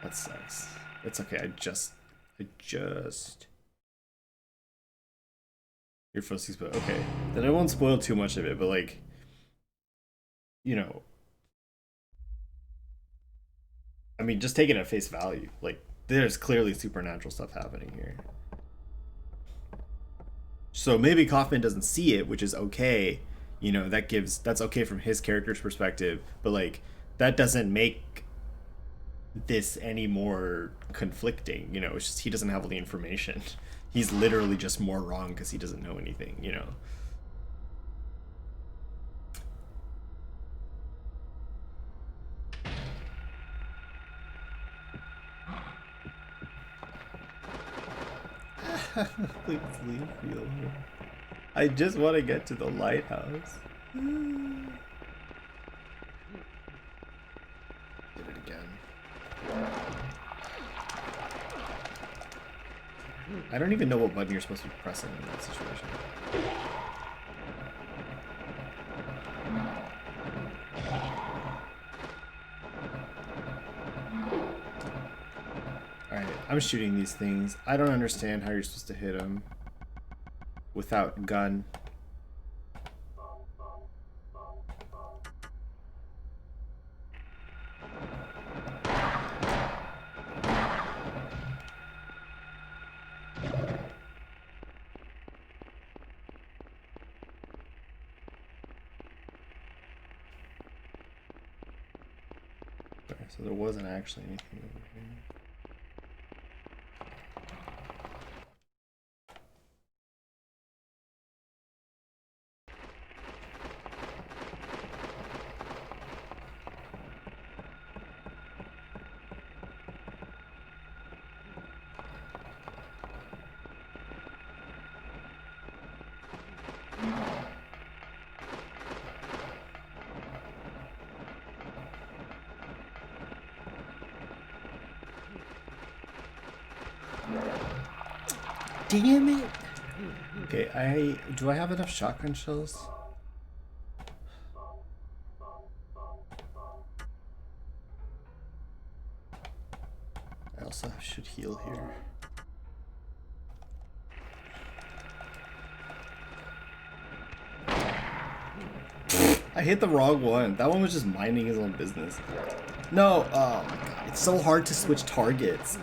that sucks. It's okay. I just. You're supposed to spoil. Okay, then I won't spoil too much of it. But like, you know, I mean, just take it at face value. Like, there's clearly supernatural stuff happening here. So maybe Kaufman doesn't see it, which is okay. You know, that's okay from his character's perspective, but like that doesn't make this any more conflicting. You know, it's just he doesn't have all the information. He's literally just more wrong because he doesn't know anything, you know. Please leave me alone. I just want to get to the lighthouse. Did it again. I don't even know what button you're supposed to be pressing in that situation. Alright, I'm shooting these things. I don't understand how you're supposed to hit them without gun. So there wasn't actually anything over here. Damn it! Okay, do I have enough shotgun shells? I also should heal here. I hit the wrong one. That one was just minding his own business. No, oh my god, it's so hard to switch targets.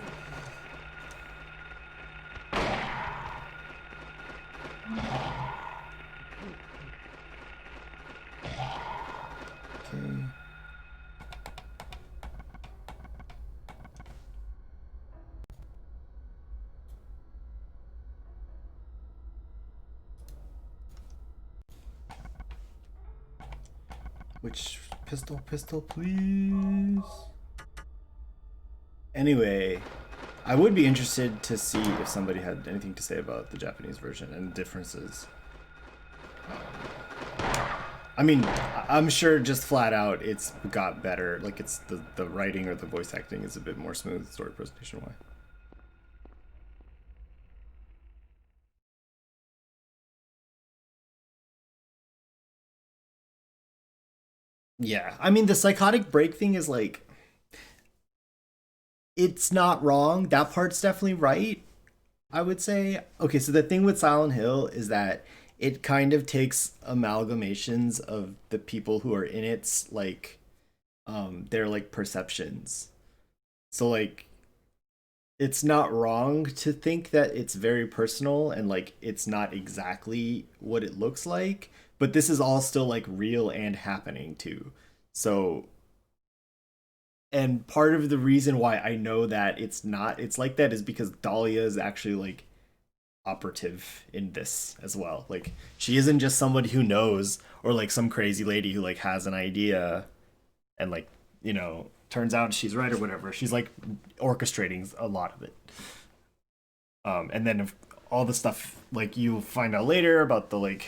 Which pistol, please? Anyway, I would be interested to see if somebody had anything to say about the Japanese version and differences. I mean, I'm sure just flat out it's got better. Like it's the writing or the voice acting is a bit more smooth story presentation wise. Yeah, I mean the psychotic break thing is like, it's not wrong. That part's definitely right, I would say. Okay, so the thing with Silent Hill is that it kind of takes amalgamations of the people who are in its like their like perceptions. So like it's not wrong to think that it's very personal and like it's not exactly what it looks like, but this is all still like real and happening too. So, and part of the reason why I know that it's like that is because Dahlia is actually like operative in this as well. Like she isn't just somebody who knows or like some crazy lady who like has an idea and like, you know, turns out she's right or whatever. She's like orchestrating a lot of it. And then all the stuff like you find out later about the like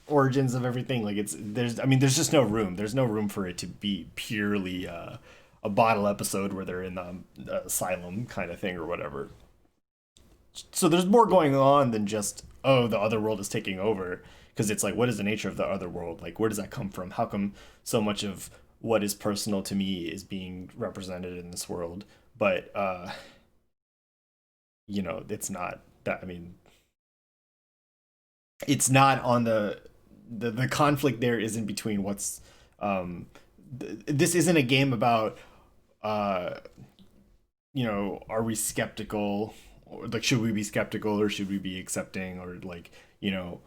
origins of everything, like there's just no room. There's no room for it to be purely a bottle episode where they're in the asylum kind of thing or whatever. So there's more going on than just, oh, the other world is taking over, because it's like, what is the nature of the other world? Like, where does that come from? How come so much of what is personal to me is being represented in this world? But you know, it's not that. I mean, it's not on the conflict there isn't between what's this isn't a game about you know, are we skeptical, or like should we be skeptical or should we be accepting, or like, you know,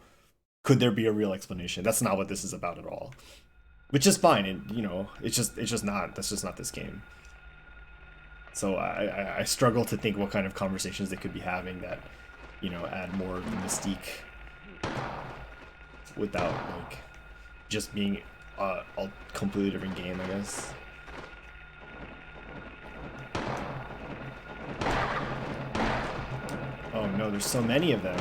could there be a real explanation? That's not what this is about at all, which is fine. And you know, it's just not, that's just not this game. So I struggle to think what kind of conversations they could be having that, you know, add more of the mystique without like just being a completely different game, I guess. Oh no, there's so many of them.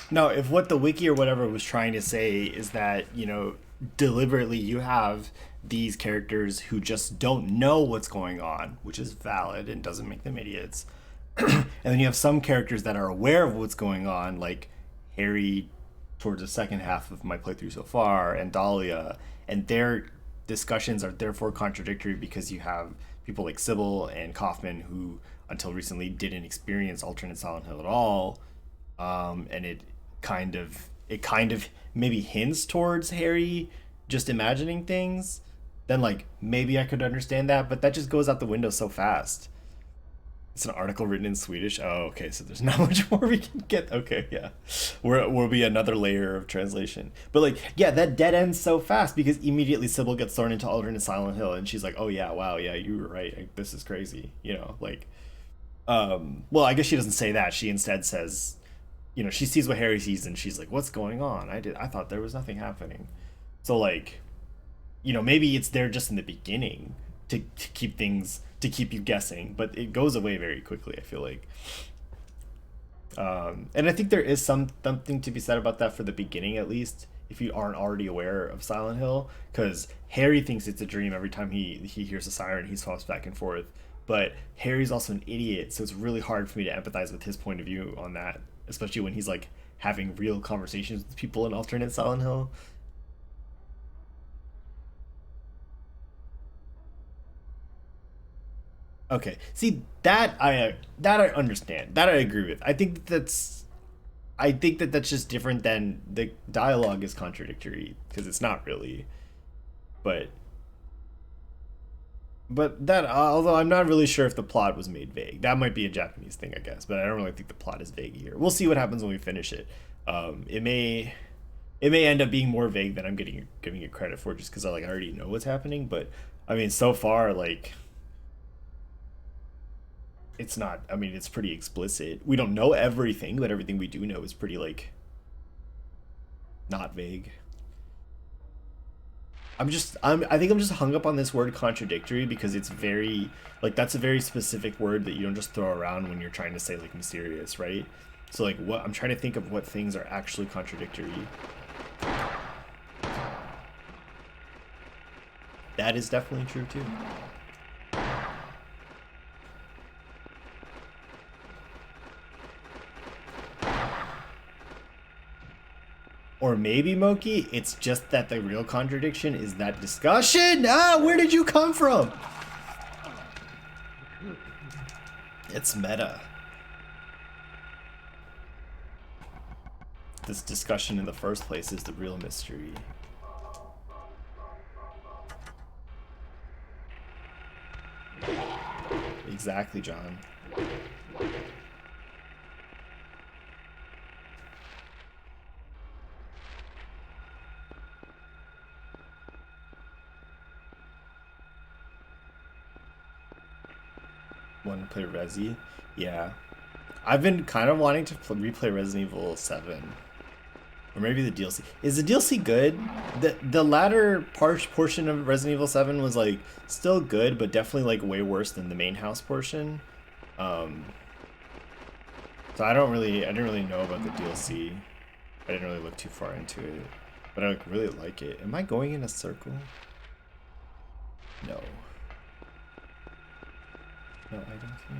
Now, if what the wiki or whatever was trying to say is that, you know, deliberately you have these characters who just don't know what's going on, which is valid and doesn't make them idiots. And then you have some characters that are aware of what's going on, like Harry towards the second half of my playthrough so far, and Dahlia, and their discussions are therefore contradictory because you have people like Sybil and Kaufman who until recently didn't experience alternate Silent Hill at all. And it kind of maybe hints towards Harry just imagining things, then like maybe I could understand that, but that just goes out the window so fast. It's an article written in Swedish. Oh, okay, so there's not much more we can get. Okay, yeah, will be another layer of translation. But like, yeah, that dead ends so fast because immediately Sybil gets thrown into alternate Silent Hill, and she's like, "Oh yeah, wow, yeah, you were right. Like, this is crazy." You know, like, well, I guess she doesn't say that. She instead says, you know, she sees what Harry sees, and she's like, "What's going on? I thought there was nothing happening." So like, you know, maybe it's there just in the beginning to keep things, to keep you guessing, but it goes away very quickly, I feel like. And I think there is something to be said about that for the beginning, at least, if you aren't already aware of Silent Hill, because Harry thinks it's a dream every time he hears a siren. He swaps back and forth, but Harry's also an idiot, so it's really hard for me to empathize with his point of view on that, especially when he's like having real conversations with people in alternate Silent Hill. Okay, see that I understand. That I agree with. I think that that's just different than the dialogue is contradictory because it's not really. But that, although I'm not really sure if the plot was made vague. That might be a Japanese thing, I guess. But I don't really think the plot is vague here. We'll see what happens when we finish it. It may end up being more vague than I'm giving it credit for, just because I already know what's happening. But I mean, so far, like, it's not, I mean, it's pretty explicit. We don't know everything, but everything we do know is pretty, like, not vague. I think I'm just hung up on this word contradictory because it's very, like, that's a very specific word that you don't just throw around when you're trying to say, like, mysterious, right? So, like, what I'm trying to think of what things are actually contradictory. That is definitely true too. Or maybe, Moki, it's just that the real contradiction is that discussion. Ah, where did you come from? It's meta. This discussion in the first place is the real mystery. Exactly, John. Want to play Resi? Yeah. I've been kind of wanting to replay Resident Evil 7. Or maybe the DLC. Is the DLC good? The latter portion of Resident Evil 7 was like still good, but definitely like way worse than the main house portion. So I didn't really know about the DLC. I didn't really look too far into it, but I like, really like it. Am I going in a circle? No. No items here.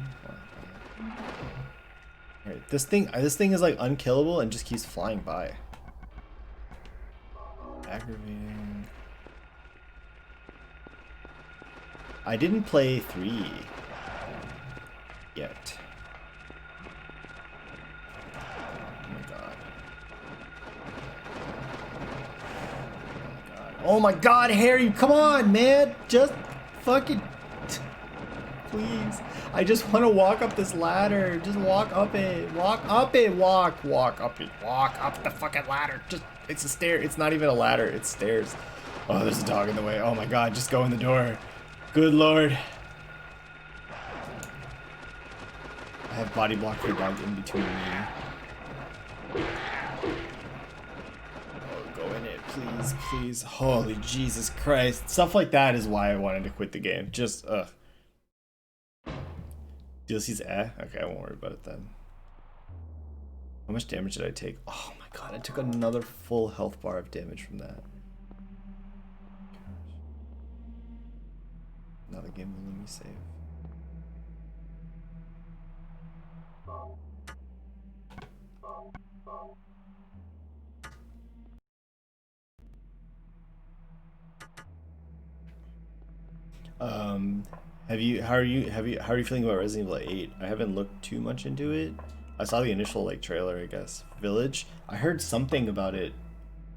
Alright, this thing is like unkillable and just keeps flying by. Aggravating. I didn't play 3 yet. Oh my god. Oh my god, Harry, come on, man! Just fucking... Please. I just want to walk up this ladder. Just walk up it. Walk up it. Walk up it. Walk up the fucking ladder. Just, it's a stair. It's not even a ladder. It's stairs. Oh, there's a dog in the way. Oh my god, just go in the door. Good lord. I have body block for dog in between me. Oh, go in it, please, please. Holy Jesus Christ. Stuff like that is why I wanted to quit the game. Just, ugh. DLC's okay, I won't worry about it then. How much damage did I take? Oh my god, I took another full health bar of damage from that. Now the game will let me save. How are you feeling about Resident Evil 8? I haven't looked too much into it. I saw the initial like trailer, I guess. Village. I heard something about it.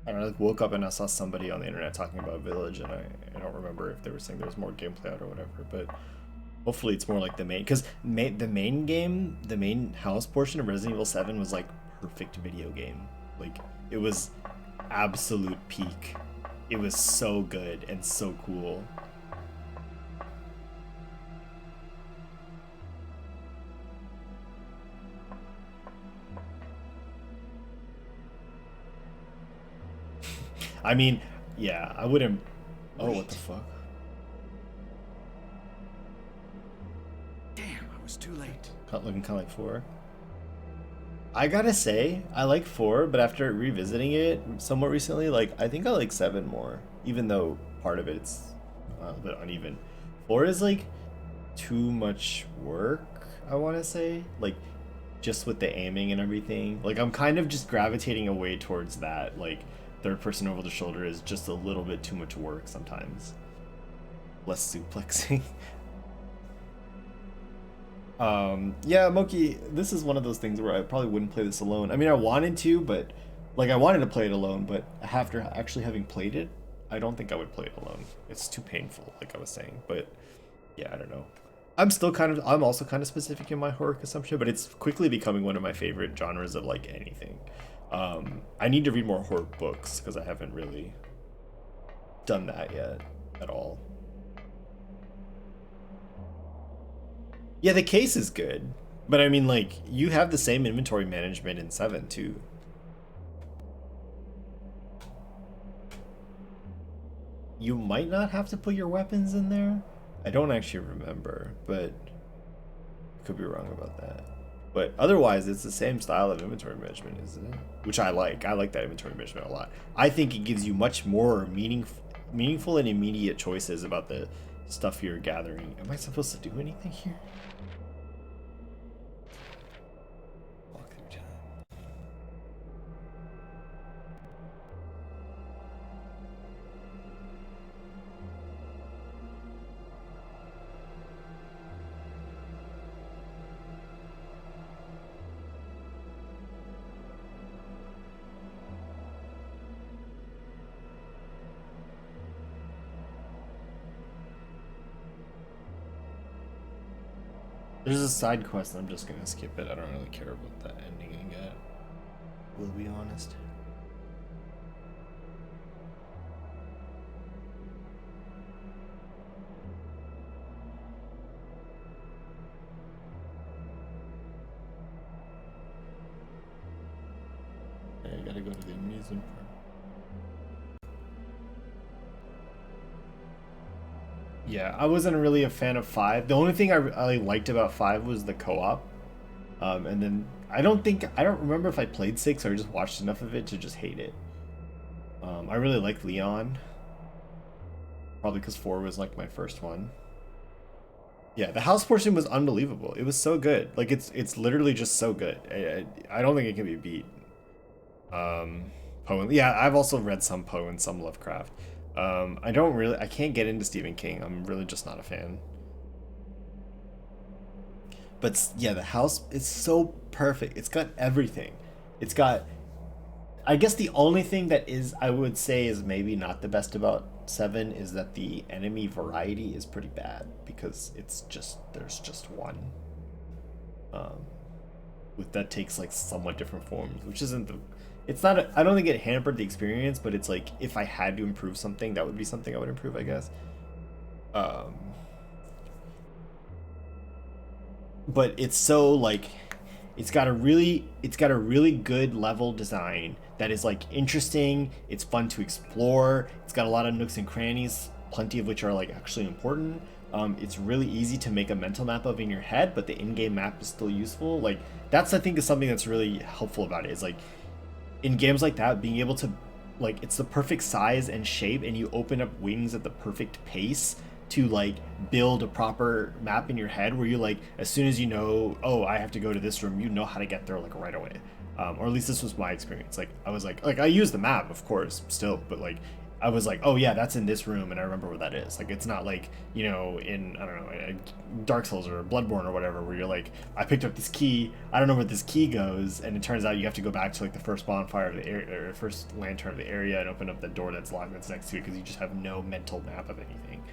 I don't know, like, woke up and I saw somebody on the internet talking about Village, and I don't remember if they were saying there was more gameplay out or whatever, but hopefully it's more like the main, because the main game, the main house portion of Resident Evil 7 was like perfect video game. Like, it was absolute peak. It was so good and so cool. I mean, yeah, I wouldn't... Oh, what the fuck? Damn, I was too late. Looking kind of like 4. I gotta say, I like 4, but after revisiting it somewhat recently, like, I think I like 7 more. Even though part of it's a bit uneven. 4 is, like, too much work, I want to say. Like, just with the aiming and everything. Like, I'm kind of just gravitating away towards that, like... Third person over the shoulder is just a little bit too much work sometimes. Less suplexing. Yeah, Moki, this is one of those things where I probably wouldn't play this alone. I mean, I wanted to, but like I wanted to play it alone, but after actually having played it, I don't think I would play it alone. It's too painful, like I was saying. But yeah, I don't know. I'm also kind of specific in my horror consumption, but it's quickly becoming one of my favorite genres of like anything. I need to read more horror books because I haven't really done that yet at all. Yeah, the case is good, but I mean, like, you have the same inventory management in 7 too. You might not have to put your weapons in there. I don't actually remember, but I could be wrong about that. But otherwise, it's the same style of inventory management, isn't it? Which I like. I like that inventory management a lot. I think it gives you much more meaningful and immediate choices about the stuff you're gathering. Am I supposed to do anything here? Walk through town. There's a side quest, I'm just gonna skip it. I don't really care about that ending yet. We'll be honest. Okay, I gotta go to the amusement park. Yeah, I wasn't really a fan of 5. The only thing I liked about 5 was the co-op. And then I don't remember if I played 6 or just watched enough of it to just hate it. I really like Leon. Probably because 4 was like my first one. Yeah, the house portion was unbelievable. It was so good. Like it's literally just so good. I don't think it can be beat. Poe. Yeah, I've also read some Poe and some Lovecraft. I can't get into Stephen King. I'm really just not a fan. But yeah, the house is so perfect. It's got everything. It's got, I guess the only thing that is, I would say, is maybe not the best about 7 is that the enemy variety is pretty bad because there's just one. With that takes like somewhat different forms, which isn't I don't think it hampered the experience, but it's like if I had to improve something, that would be something I would improve, I guess. But it's so like it's got a really good level design that is like interesting. It's fun to explore. It's got a lot of nooks and crannies, plenty of which are like actually important. It's really easy to make a mental map of in your head, but the in-game map is still useful. Like that's, I think, is something that's really helpful about it. Is like in games like that, being able to, like, it's the perfect size and shape, and you open up wings at the perfect pace to like build a proper map in your head where you like, as soon as you know, oh, I have to go to this room, you know how to get there like right away. Or at least this was my experience. Like I was like I use the map, of course, still, but like I was like, oh yeah, that's in this room, and I remember where that is. Like it's not like, you know, in, I don't know, Dark Souls or Bloodborne or whatever, where you're like, I picked up this key, I don't know where this key goes, and it turns out you have to go back to like the first bonfire of the area, or first lantern of the area, and open up the door that's locked that's next to it because you just have no mental map of anything.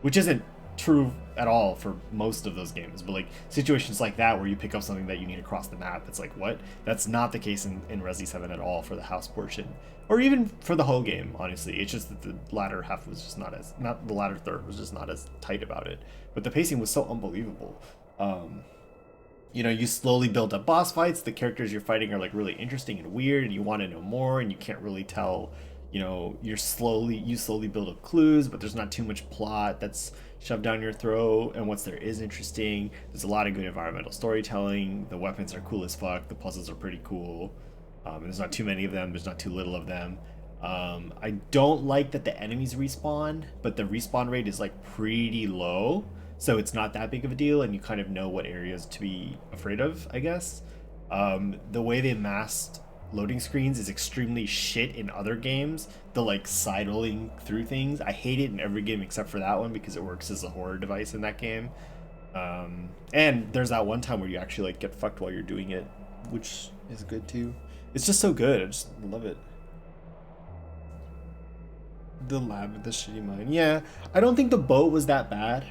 Which isn't true at all for most of those games, but like situations like that where you pick up something that you need across the map, it's like, what? That's not the case in Resi 7 at all for the house portion, or even for the whole game, honestly. It's just that the latter half was just not the latter third was just not as tight about it, but the pacing was so unbelievable. You know, you slowly build up boss fights, the characters you're fighting are like really interesting and weird, and you want to know more, and you can't really tell. You know, you slowly build up clues, but there's not too much plot that's shoved down your throat, and once there is interesting, there's a lot of good environmental storytelling. The weapons are cool as fuck, the puzzles are pretty cool, and there's not too many of them, there's not too little of them. I don't like that the enemies respawn, but the respawn rate is like pretty low, so it's not that big of a deal, and you kind of know what areas to be afraid of, I guess. The way they masked loading screens is extremely shit in other games. The like sidling through things, I hate it in every game except for that one because it works as a horror device in that game. And there's that one time where you actually like get fucked while you're doing it, which is good too. It's just so good. I just love it. The lab with the shitty mine. Yeah, I don't think the boat was that bad.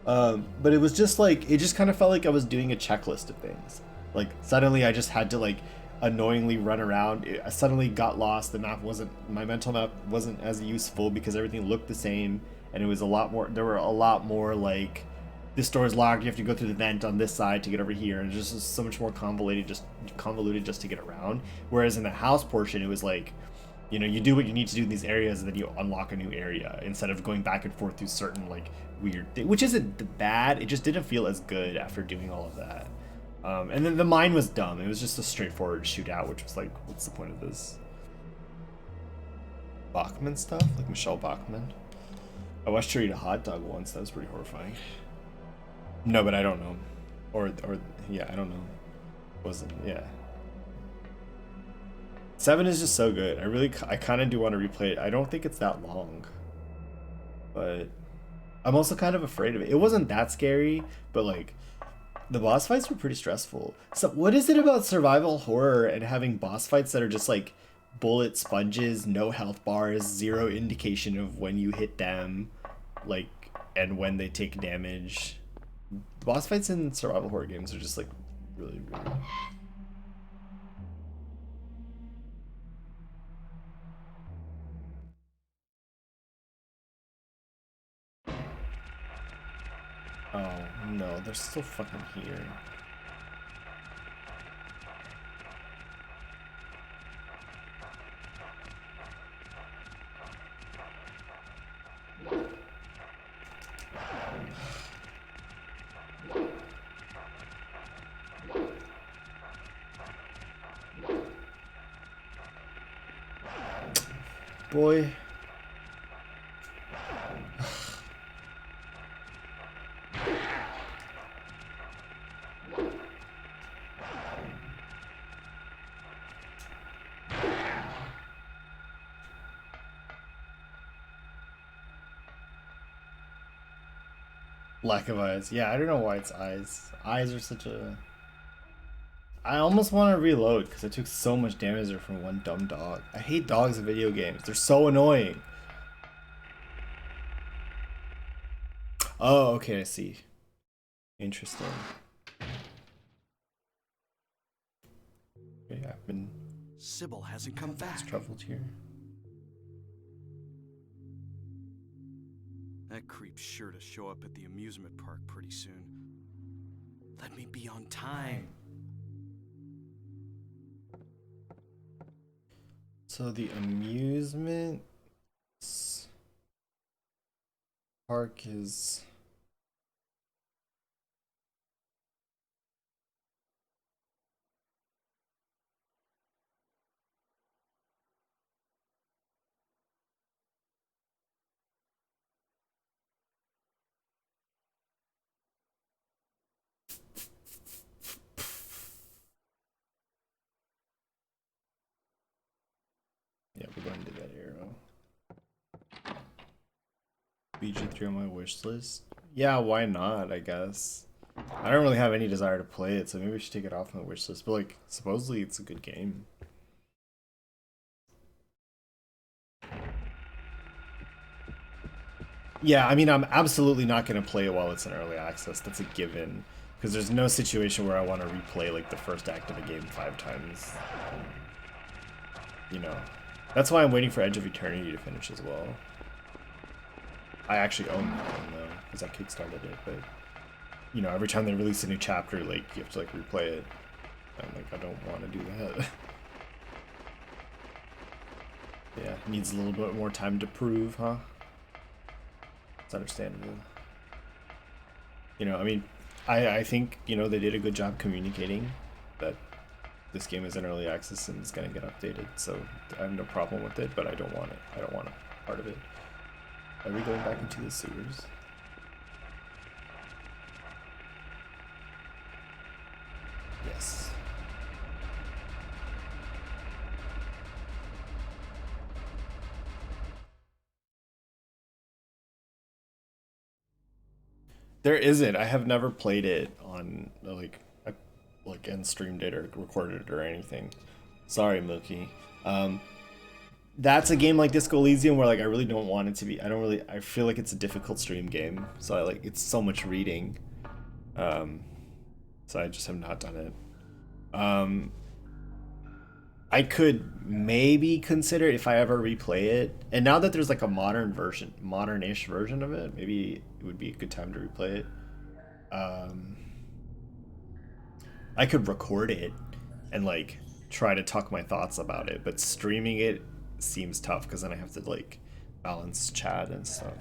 But it was just like, it just kind of felt like I was doing a checklist of things. Like suddenly I just had to like annoyingly run around. I suddenly got lost. My mental map wasn't as useful because everything looked the same, and it was there were a lot more like, this door is locked, you have to go through the vent on this side to get over here, and it just was so much more convoluted just to get around. Whereas in the house portion, it was like, you know, you do what you need to do in these areas, and then you unlock a new area instead of going back and forth through certain like weird things, which isn't bad. It just didn't feel as good after doing all of that. And then the mine was dumb. It was just a straightforward shootout, which was like, what's the point of this? Bachman stuff? Like Michelle Bachman? I watched her eat a hot dog once. That was pretty horrifying. No, but I don't know. Or yeah, I don't know. Yeah. 7 is just so good. I kind of do want to replay it. I don't think it's that long. But I'm also kind of afraid of it. It wasn't that scary, but like, the boss fights were pretty stressful. So what is it about survival horror and having boss fights that are just like bullet sponges, no health bars, zero indication of when you hit them, like, and when they take damage? Boss fights in survival horror games are just like really weird. Oh no, they're still fucking here. boy. Lack of eyes. Yeah, I don't know why it's eyes. Eyes are such a... I almost want to reload because I took so much damage there from one dumb dog. I hate dogs in video games. They're so annoying. Oh, okay, I see. Interesting. Okay, I've been Sybil hasn't come back. troubled here. That creep's sure to show up at the amusement park pretty soon. Let me be on time. So the amusement park is... Yeah, we're going to that arrow. BG3 on my wish list. Yeah, why not, I guess. I don't really have any desire to play it, so maybe we should take it off my wish list. But like, supposedly it's a good game. Yeah, I mean, I'm absolutely not going to play it while it's in early access. That's a given. Because there's no situation where I want to replay like the first act of a game 5 times. You know. That's why I'm waiting for Edge of Eternity to finish as well. I actually own that one though, because I kickstarted it, but you know, every time they release a new chapter, like you have to like replay it. I'm like, I don't want to do that. Yeah, it needs a little bit more time to prove, huh? It's understandable. You know, I mean, I think, you know, they did a good job communicating that this game is in early access and it's gonna get updated, so I have no problem with it, but I don't want it. I don't want a part of it. Are we going back into the sewers? Yes. There isn't. I have never played it on and streamed it or recorded it or anything. Sorry, Mookie. That's a game like Disco Elysium where like I really don't want it to be. I feel like it's a difficult stream game. So it's so much reading. So I just have not done it. I could maybe consider if I ever replay it. And now that there's like a modern-ish version of it, maybe it would be a good time to replay it. I could record it and like try to talk my thoughts about it, but streaming it seems tough because then I have to like balance chat and stuff.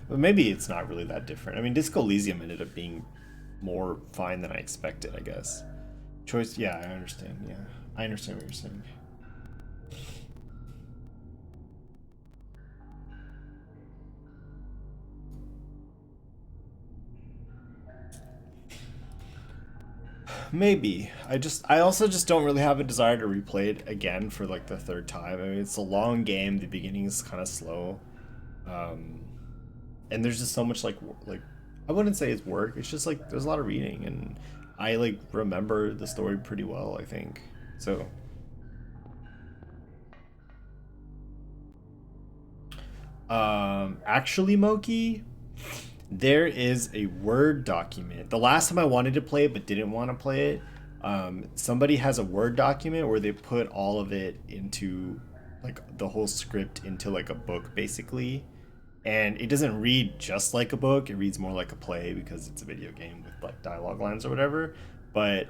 But maybe it's not really that different. I mean, Disco Elysium ended up being more fine than I expected, I guess. Choice, yeah, I understand. Yeah, I understand what you're saying. Maybe. I also just don't really have a desire to replay it again for like the 3rd time. I mean, it's a long game. The beginning is kind of slow. And there's just so much like I wouldn't say it's work. It's just like there's a lot of reading and I like remember the story pretty well, I think. So actually, Moki, there is a Word document. The last time I wanted to play it but didn't want to play it, somebody has a Word document where they put all of it into like the whole script into like a book basically. And it doesn't read just like a book, it reads more like a play because it's a video game with like dialogue lines or whatever. But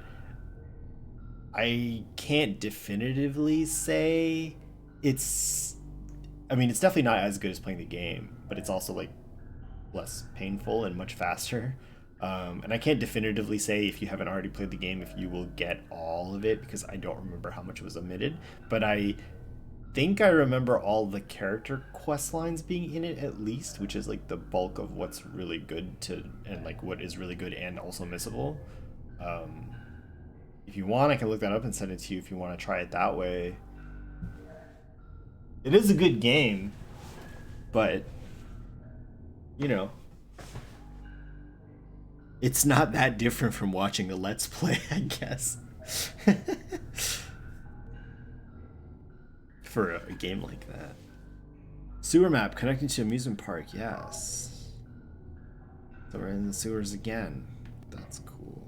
I can't definitively say it's definitely not as good as playing the game, but it's also like less painful and much faster. And I can't definitively say if you haven't already played the game if you will get all of it because I don't remember how much was omitted, but think I remember all the character quest lines being in it at least, which is like the bulk of what's really good to and like what is really good and also missable. Um, if you want, I can look that up and send it to you if you want to try it that way. It is a good game, but you know, it's not that different from watching a Let's Play, I guess. For a game like that. Sewer map connecting to amusement park, yes. So we're in the sewers again. That's cool.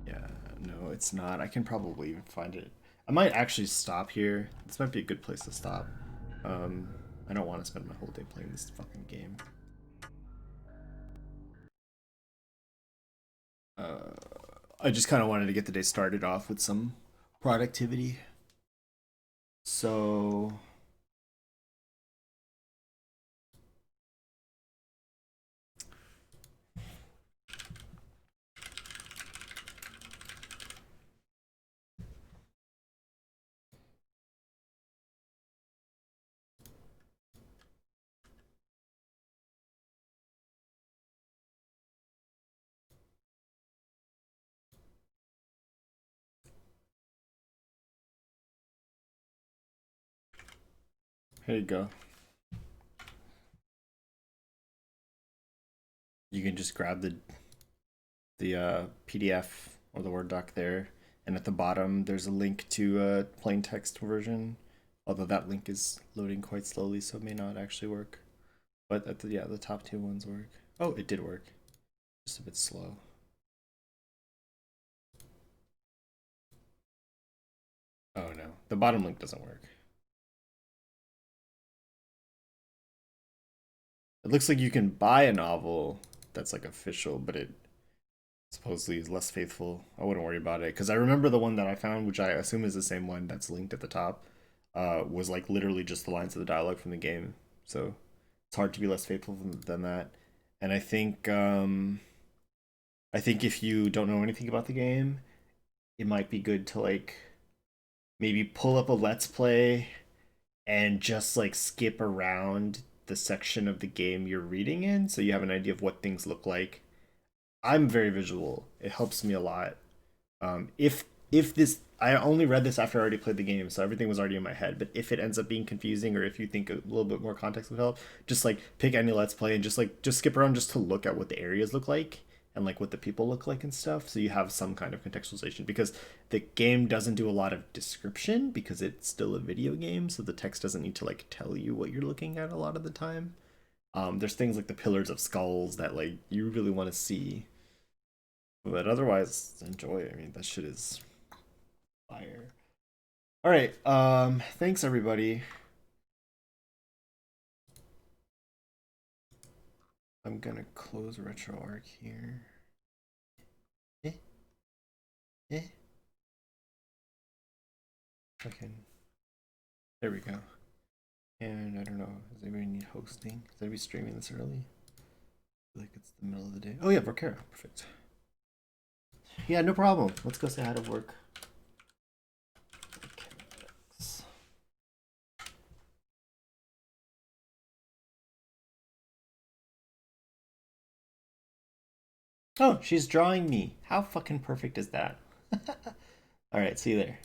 Yeah, no, it's not. I can probably find it. I might actually stop here. This might be a good place to stop. I don't want to spend my whole day playing this fucking game. I just kind of wanted to get the day started off with some productivity. So here you go. You can just grab the PDF or the Word doc there, and at the bottom there's a link to a plain text version. Although that link is loading quite slowly, so it may not actually work. But at the top two ones work. Oh, it did work. Just a bit slow. Oh no, the bottom link doesn't work. It looks like you can buy a novel that's like official, but it supposedly is less faithful. I wouldn't worry about it because I remember the one that I found, which I assume is the same one that's linked at the top, was like literally just the lines of the dialogue from the game. So it's hard to be less faithful than that. And I think if you don't know anything about the game, it might be good to like maybe pull up a Let's Play and just like skip around the section of the game you're reading in so you have an idea of what things look like. I'm very visual. It helps me a lot. If this, I only read this after I already played the game, so everything was already in my head. But if it ends up being confusing, or if you think a little bit more context would help, just like pick any Let's Play and just skip around just to look at what the areas look like and like what the people look like and stuff, so you have some kind of contextualization. Because the game doesn't do a lot of description because it's still a video game, so the text doesn't need to like tell you what you're looking at a lot of the time. There's things like the pillars of skulls that like you really want to see. But otherwise, enjoy. I mean, that shit is fire. All right. Thanks everybody. I'm gonna close RetroArch here. Okay. There we go. And I don't know. Does anybody need hosting? Is anybody streaming this early? I feel like it's the middle of the day. Oh yeah, Vorkera. Perfect. Yeah, no problem. Let's go say hi to work. Oh, she's drawing me. How fucking perfect is that? All right, see you there.